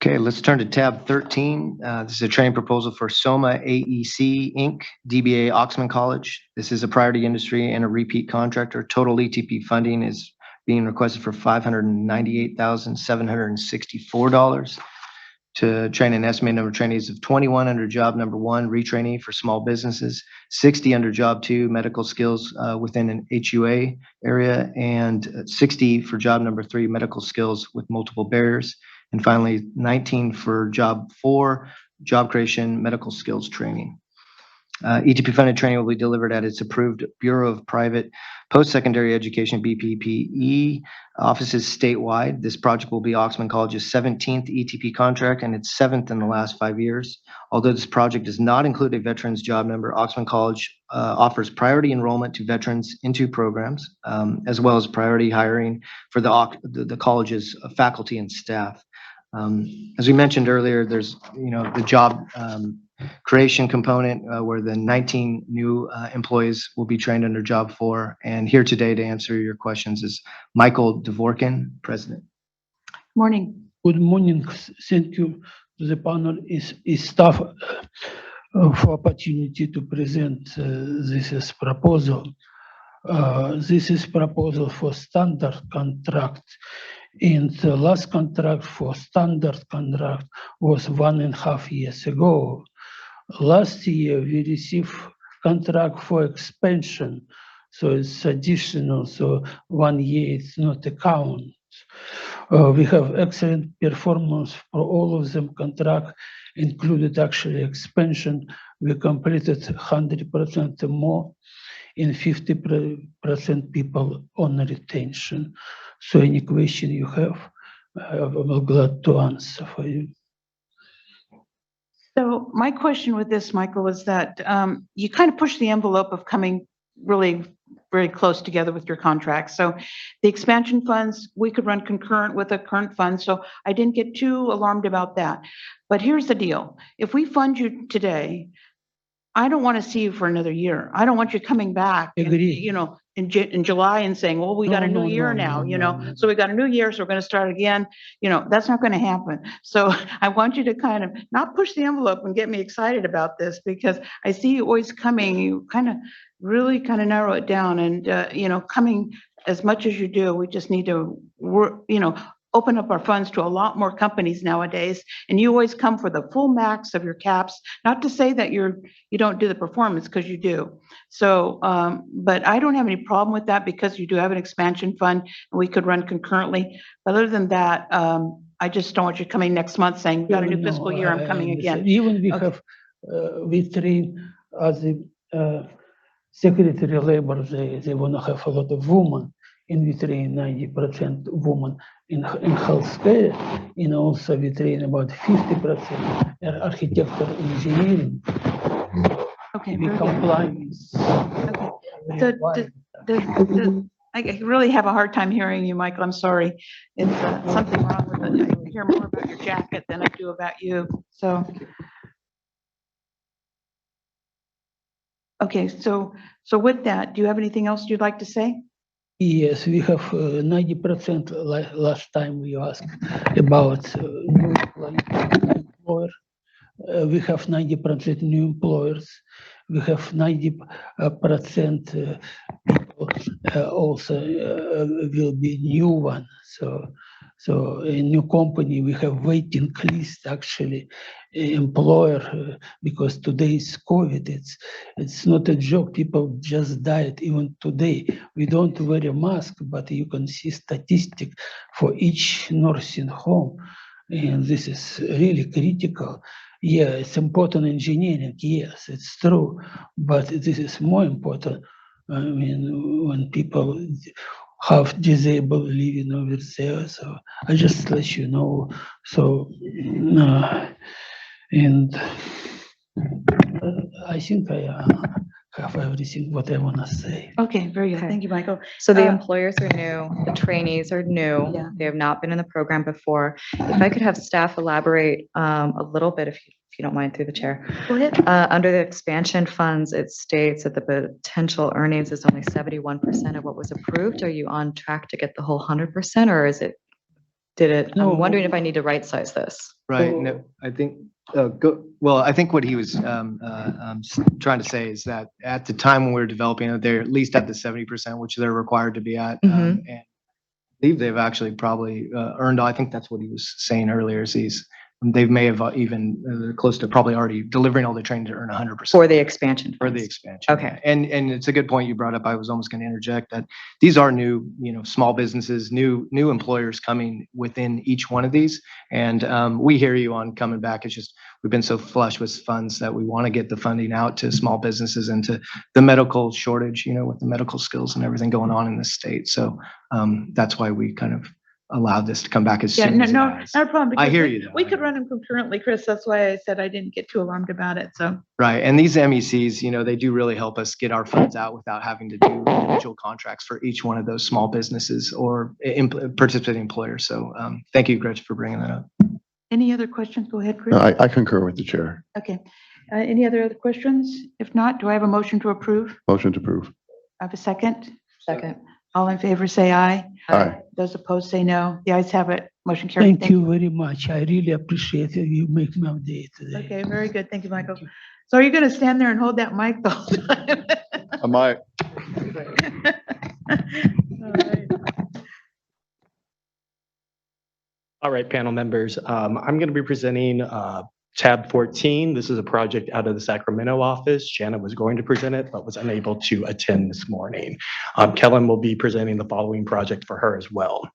Speaker 9: Okay, let's turn to tab 13. This is a training proposal for Soma AEC Inc., DBA Oxman College. This is a priority industry and a repeat contractor. Total ETP funding is being requested for $598,764 to train an estimated number of trainees of 21 under job number 1 retrainee for small businesses, 60 under job 2 medical skills within an HUA area, and 60 for job number 3 medical skills with multiple barriers. And finally, 19 for job 4, job creation, medical skills training. ETP funded training will be delivered at its approved Bureau of Private Post-Secondary Education, BPPE, offices statewide. This project will be Oxman College's 17th ETP contract and its 7th in the last 5 years. Although this project does not include a veterans job number, Oxman College offers priority enrollment to veterans into programs, as well as priority hiring for the college's faculty and staff. As we mentioned earlier, there's the job creation component where the 19 new employees will be trained under job 4. And here today to answer your questions is Michael Dvorkin, President.
Speaker 5: Morning.
Speaker 16: Good morning. Thank you to the panel is staff for opportunity to present this is proposal. This is proposal for standard contract. And the last contract for standard contract was 1.5 years ago. Last year, we received contract for expansion. So it's additional, so 1 year it's not a count. We have excellent performance for all of them contract, included actually expansion. We completed 100% more and 50% people on retention. So any question you have, I'm glad to answer for you.
Speaker 5: So my question with this, Michael, is that you kind of push the envelope of coming really very close together with your contract. So the expansion funds, we could run concurrent with the current fund. So I didn't get too alarmed about that. But here's the deal. If we fund you today, I don't want to see you for another year. I don't want you coming back, in July and saying, well, we got a new year now, so we got a new year, so we're going to start again. That's not going to happen. So I want you to kind of not push the envelope and get me excited about this, because I see you always coming, you kind of really kind of narrow it down and, coming as much as you do, we just need to work, open up our funds to a lot more companies nowadays, and you always come for the full max of your caps. Not to say that you don't do the performance, because you do. So, but I don't have any problem with that because you do have an expansion fund and we could run concurrently. But other than that, I just don't want you coming next month saying, we've got a new
Speaker 16: No,
Speaker 5: fiscal year, I'm
Speaker 16: I
Speaker 5: coming again.
Speaker 16: understand. Even we
Speaker 5: Okay.
Speaker 16: have, we train as a secretary of labor, they want to have a lot of women, and we train 90% women in healthcare, and also we train about 50% in architecture engineering.
Speaker 5: Okay,
Speaker 16: We
Speaker 5: very good.
Speaker 16: comply with.
Speaker 5: I really have a hard time hearing you, Michael. I'm sorry. It's something wrong with it. I hear more about your jacket than I do about you. So. Okay, so with that, do you have anything else you'd like to say?
Speaker 16: Yes, we have 90%. Last time we asked about new employer. We have 90% new employers. We have 90% people also will be new one. So a new company, we have waiting list actually, employer, because today is COVID. It's not a joke. People just died even today. We don't wear a mask, but you can see statistic for each nursing home. And this is really critical. Yeah, it's important engineering. Yes, it's true. But this is more important. I mean, when people have disabled living over there. So I just let you know. So, and I think I have everything what I want to say.
Speaker 5: Okay, very good. Thank you, Michael.
Speaker 8: So the employers are new, the trainees are new.
Speaker 5: Yeah.
Speaker 8: They have not been in the program before. If I could have staff elaborate a little bit, if you don't mind, through the chair.
Speaker 5: Go ahead.
Speaker 8: Under the expansion funds, it states that the potential earnings is only 71% of what was approved. Are you on track to get the whole 100%, or is it,
Speaker 16: No.
Speaker 8: I'm wondering if I need to right size this.
Speaker 9: Right, no, I think, I think what he was trying to say is that at the time when we were developing it, they're at least at the 70%, which they're required to be at. And I believe they've actually probably earned, I think that's what he was saying earlier, is they may have even close to probably already delivering all the training to earn 100%.
Speaker 8: For the expansion
Speaker 9: For
Speaker 8: funds.
Speaker 9: the expansion.
Speaker 8: Okay.
Speaker 9: And it's a good point you brought up. I was almost going to interject that these are new, small businesses, new employers coming within each one of these. And we hear you on coming back. It's just, we've been so flush with funds that we want to get the funding out to small businesses and to the medical shortage, with the medical skills and everything going on in the state. So that's why we kind of allowed this to come back as
Speaker 5: Yeah,
Speaker 9: soon as it
Speaker 5: no
Speaker 9: has.
Speaker 5: problem.
Speaker 9: I
Speaker 5: because
Speaker 9: hear
Speaker 5: we-
Speaker 9: you, though.
Speaker 5: We could run them concurrently, Chris. That's why I said I didn't get too alarmed about it. So.
Speaker 9: Right, and these MECs, they do really help us get our funds out without having to do individual contracts for each one of those small businesses or participating employers. So thank you, Gretchen, for bringing that up.
Speaker 5: Any other questions? Go ahead, Chris.
Speaker 4: No, I concur with the chair.
Speaker 5: Okay. Any other questions? If not, do I have a motion to approve?
Speaker 4: Motion to approve.
Speaker 5: I have a second.
Speaker 8: Second.
Speaker 5: All in favor, say aye.
Speaker 4: Aye.
Speaker 5: Those opposed, say no. The ayes have it. Motion carried.
Speaker 16: Thank you very much. I really appreciate it. You make my day today.
Speaker 5: Okay, very good. Thank you, Michael. So are you going to stand there and hold that mic the whole time?
Speaker 4: I might.
Speaker 5: All right.
Speaker 17: All right, panel members, I'm going to be presenting tab 14. This is a project out of the Sacramento office. Jana was going to present it, but was unable to attend this morning. Kellen will be presenting the following project for her as well.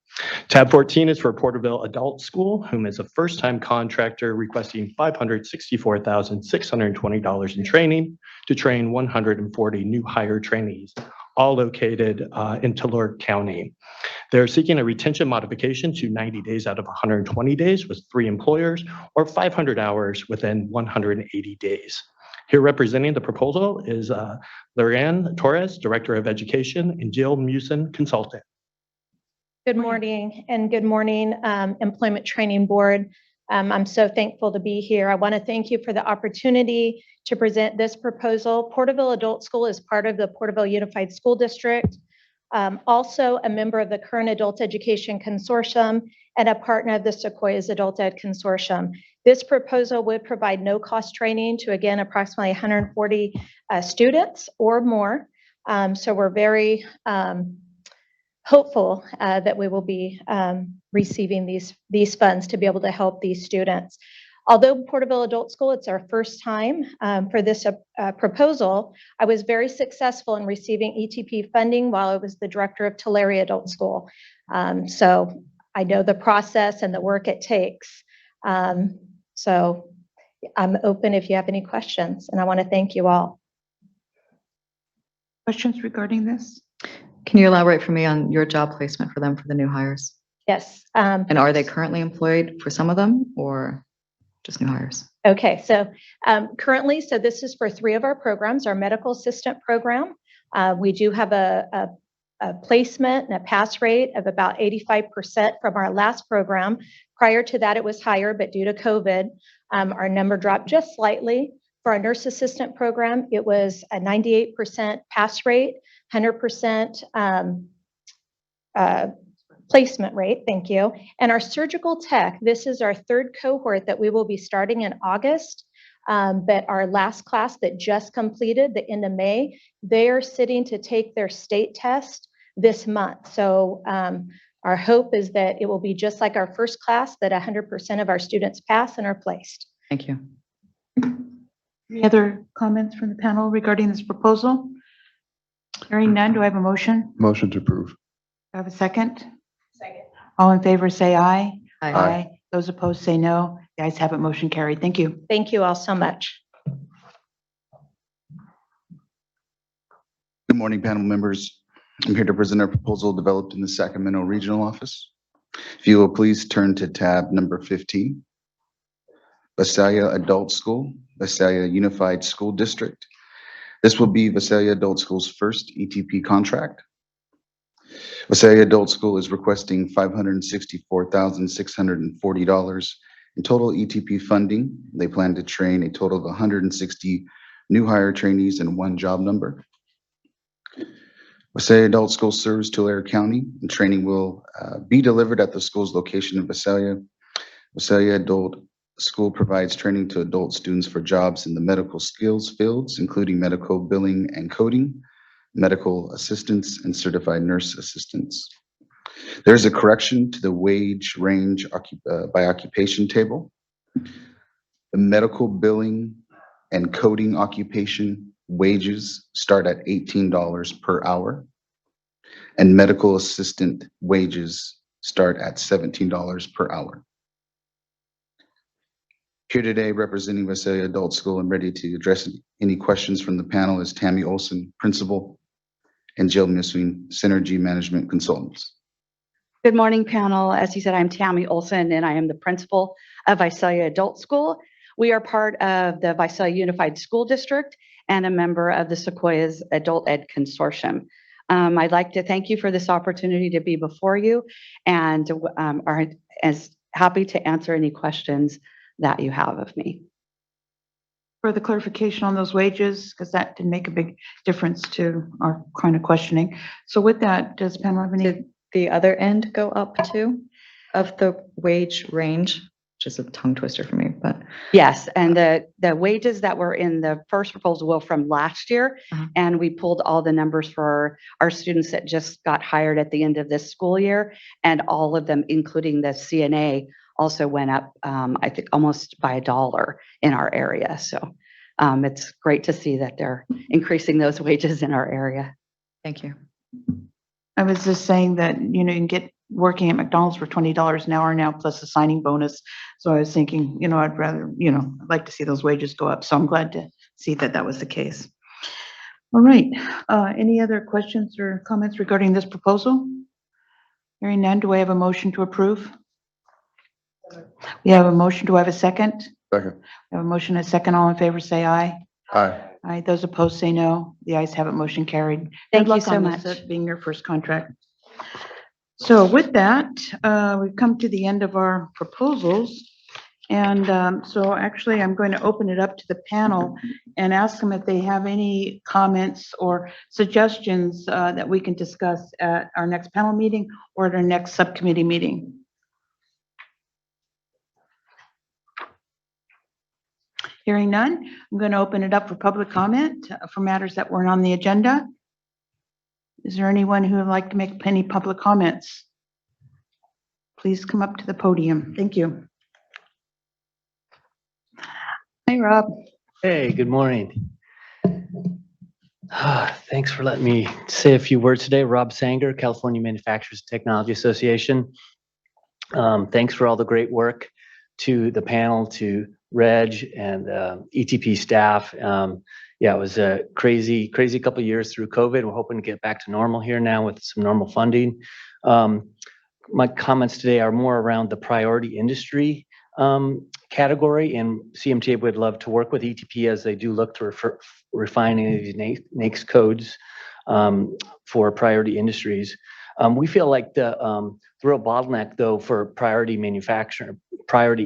Speaker 17: Tab 14 is for Porterville Adult School, whom is a first-time contractor requesting $564,620 in training to train 140 new hire trainees, all located in Tulare County. They're seeking a retention modification to 90 days out of 120 days with 3 employers, or 500 hours within 180 days. Here representing the proposal is Lorianne Torres, Director of Education, and Jill Musin, Consultant.
Speaker 18: Good morning, and good morning, Employment Training Board. I'm so thankful to be here. I want to thank you for the opportunity to present this proposal. Porterville Adult School is part of the Porterville Unified School District, also a member of the Current Adult Education Consortium and a partner of the Sequoia's Adult Ed Consortium. This proposal would provide no-cost training to, again, approximately 140 students or more. So we're very hopeful that we will be receiving these funds to be able to help these students. Although Porterville Adult School, it's our first time for this proposal, I was very successful in receiving ETP funding while I was the director of Tulare Adult School. So I know the process and the work it takes. So I'm open if you have any questions, and I want to thank you all.
Speaker 5: Questions regarding this?
Speaker 8: Can you elaborate for me on your job placement for them for the new hires?
Speaker 18: Yes.
Speaker 8: And are they currently employed for some of them or just new hires?
Speaker 18: Okay, so currently, so this is for 3 of our programs, our medical assistant program. We do have a placement and a pass rate of about 85% from our last program. Prior to that, it was higher, but due to COVID, our number dropped just slightly. For our nurse assistant program, it was a 98% pass rate, 100% placement rate, thank you. And our surgical tech, this is our 3rd cohort that we will be starting in August. But our last class that just completed, the end of May, they are sitting to take their state test this month. So our hope is that it will be just like our first class, that 100% of our students pass and are placed.
Speaker 8: Thank you.
Speaker 5: Any other comments from the panel regarding this proposal? Hearing none, do I have a motion?
Speaker 4: Motion to approve.
Speaker 5: Do I have a second?
Speaker 18: Second.
Speaker 5: All in favor, say aye.
Speaker 8: Aye.
Speaker 5: Those opposed, say no. The ayes have it, motion carried. Thank you.
Speaker 18: Thank you all so much.
Speaker 19: Good morning, panel members. I'm here to present our proposal developed in the Sacramento Regional Office. If you will please turn to tab number 15. Visalia Adult School, Visalia Unified School District. This will be Visalia Adult School's first ETP contract. Visalia Adult School is requesting $564,640 in total ETP funding. They plan to train a total of 160 new hire trainees and 1 job number. Visalia Adult School serves Tulare County, and training will be delivered at the school's location in Visalia. Visalia Adult School provides training to adult students for jobs in the medical skills fields, including medical billing and coding, medical assistants, and certified nurse assistants. There's a correction to the wage range by occupation table. The medical billing and coding occupation wages start at $18 per hour, and medical assistant wages start at $17 per hour. Here today representing Visalia Adult School and ready to address any questions from the panel is Tammy Olson, Principal, and Jill Misween, Synergy Management Consultants.
Speaker 20: Good morning, panel. As you said, I'm Tammy Olson, and I am the principal of Visalia Adult School. We are part of the Visalia Unified School District and a member of the Sequoia's Adult Ed Consortium. I'd like to thank you for this opportunity to be before you and are as happy to answer any questions that you have of me.
Speaker 5: Further clarification on those wages, because that did make a big difference to our kind of questioning. So with that, does the panel have any?
Speaker 8: Did the other end go up too of the wage range? Which is a tongue twister for me, but.
Speaker 20: Yes, and the wages that were in the first proposal were from last year, and we pulled all the numbers for our students that just got hired at the end of this school year, and all of them, including the CNA, also went up, I think, almost by $1 in our area. So it's great to see that they're increasing those wages in our area.
Speaker 8: Thank you.
Speaker 5: I was just saying that, you know, you can get working at McDonald's for $20 an hour now, plus a signing bonus. So I was thinking, you know, I'd rather, you know, I'd like to see those wages go up. So I'm glad to see that that was the case. All right. Any other questions or comments regarding this proposal? Hearing none, do I have a motion to approve? We have a motion. Do I have a second?
Speaker 4: Second.
Speaker 5: We have a motion and a second. All in favor, say aye.
Speaker 4: Aye.
Speaker 5: Aye. Those opposed, say no. The ayes have it. Motion carried.
Speaker 20: Thank
Speaker 5: Good
Speaker 20: you
Speaker 5: luck
Speaker 20: so
Speaker 5: on this,
Speaker 20: much.
Speaker 5: being your first contract. So with that, we've come to the end of our proposals. And so actually, I'm going to open it up to the panel and ask them if they have any comments or suggestions that we can discuss at our next panel meeting or at our next subcommittee meeting. Hearing none, I'm going to open it up for public comment for matters that weren't on the agenda. Is there anyone who would like to make any public comments? Please come up to the podium. Thank you. Hi, Rob.
Speaker 21: Hey, good morning. Thanks for letting me say a few words today. Rob Sanger, California Manufacturers Technology Association. Thanks for all the great work to the panel, to Reg and ETP staff. Yeah, it was a crazy couple of years through COVID. We're hoping to get back to normal here now with some normal funding. My comments today are more around the priority industry category, and CMTA would love to work with ETP as they do look to refining these NAICS codes for priority industries. We feel like the real bottleneck, though, for priority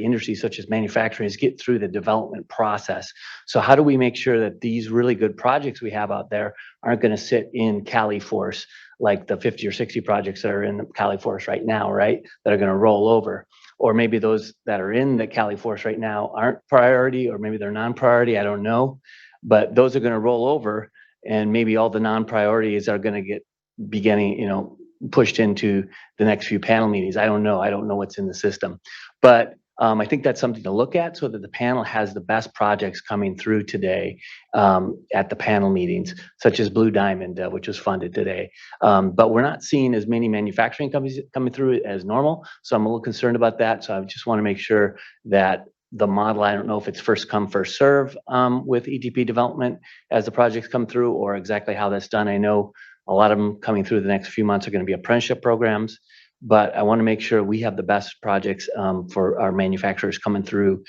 Speaker 21: industries such as manufacturing is get through the development process. So how do we make sure that these really good projects we have out there aren't going to sit in CaliForce, like the 50 or 60 projects that are in the CaliForce right now, right? That are going to roll over. Or maybe those that are in the CaliForce right now aren't priority, or maybe they're non-priority, I don't know. But those are going to roll over, and maybe all the non-priorities are going to get beginning, pushed into the next few panel meetings. I don't know. I don't know what's in the system. But I think that's something to look at so that the panel has the best projects coming through today at the panel meetings, such as Blue Diamond, which was funded today. But we're not seeing as many manufacturing companies coming through as normal. So I'm a little concerned about that. So I just want to make sure that the model, I don't know if it's first come, first serve with ETP development as the projects come through, or exactly how that's done. I know a lot of them coming through the next few months are going to be apprenticeship programs, but I want to make sure we have the best projects for our manufacturers coming through,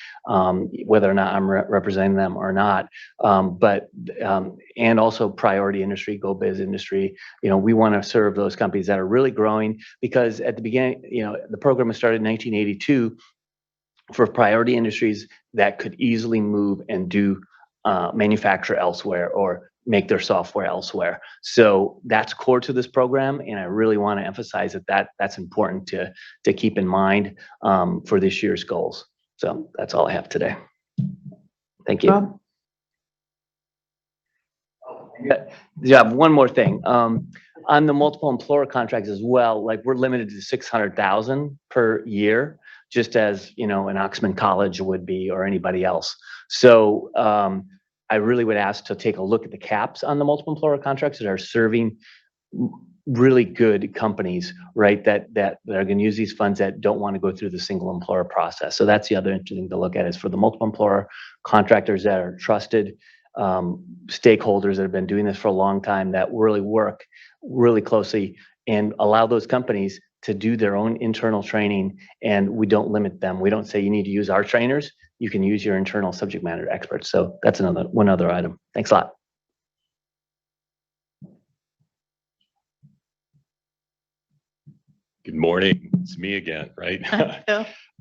Speaker 21: whether or not I'm representing them or not. And also priority industry, go biz industry. We want to serve those companies that are really growing, because at the beginning, the program was started in 1982 for priority industries that could easily move and do manufacture elsewhere or make their software elsewhere. So that's core to this program, and I really want to emphasize that's important to keep in mind for this year's goals. So that's all I have today. Thank you. Yeah, one more thing. On the multiple employer contracts as well, like we're limited to 600,000 per year, just as an Oxman College would be, or anybody else. So I really would ask to take a look at the caps on the multiple employer contracts that are serving really good companies, right? That are going to use these funds that don't want to go through the single employer process. So that's the other interesting thing to look at, is for the multiple employer contractors that are trusted stakeholders that have been doing this for a long time, that really work really closely and allow those companies to do their own internal training, and we don't limit them. We don't say you need to use our trainers. You can use your internal subject matter experts. So that's one other item. Thanks a lot.
Speaker 22: Good morning. It's me again, right?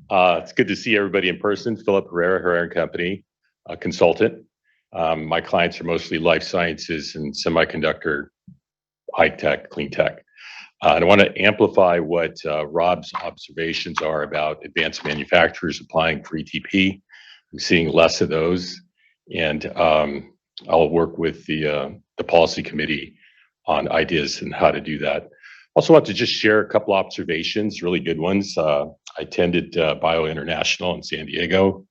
Speaker 22: It's good to see everybody in person. Philip Herrera & Company, a consultant. My clients are mostly life sciences and semiconductor, high tech, clean tech. And I want to amplify what Rob's observations are about advanced manufacturers applying for ETP. I'm seeing less of those, and I'll work with the policy committee on ideas and how to do that. Also want to just share a couple observations, really good ones. I attended Bio International in San Diego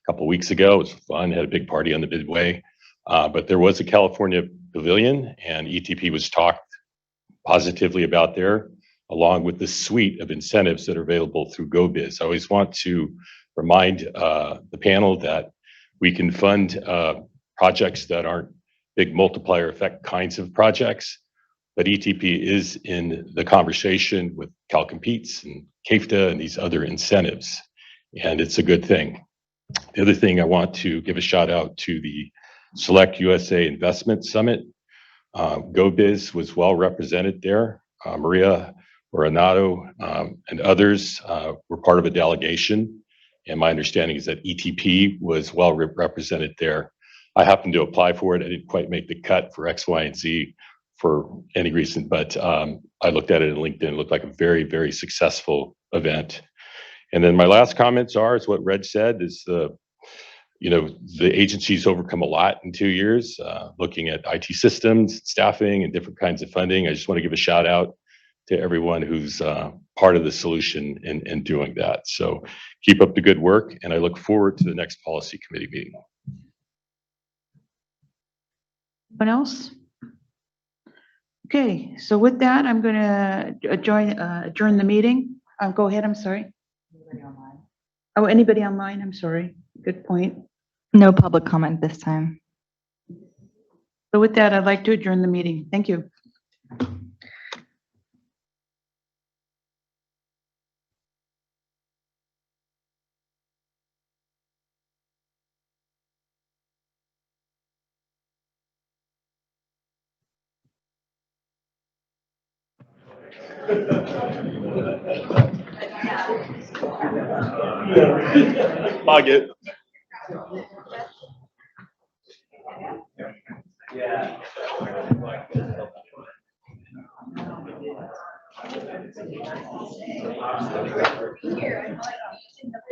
Speaker 22: a couple weeks ago. It was fun, had a big party on the Midway. But there was a California pavilion, and ETP was talked positively about there, along with the suite of incentives that are available through GoBiz. I always want to remind the panel that we can fund projects that aren't big multiplier effect kinds of projects, but ETP is in the conversation with CalCompetes and CAFTA and these other incentives, and it's a good thing. The other thing, I want to give a shout out to the Select USA Investment Summit. GoBiz was well represented there. Maria Oranato and others were part of a delegation, and my understanding is that ETP was well represented there. I happened to apply for it. I didn't quite make the cut for X, Y, and Z for any reason, but I looked at it on LinkedIn. It looked like a very, very successful event. And then my last comments is what Reg said, is the agency's overcome a lot in 2 years, looking at IT systems, staffing, and different kinds of funding. I just want to give a shout out to everyone who's part of the solution in doing that. So keep up the good work, and I look forward to the next policy committee meeting.
Speaker 5: Anyone else? Okay, so with that, I'm going to adjourn the meeting. Go ahead, I'm sorry. Oh, anybody online? I'm sorry. Good point.
Speaker 1: No public comment this time.
Speaker 5: So with that, I'd like to adjourn the meeting. Thank you.
Speaker 22: Log it.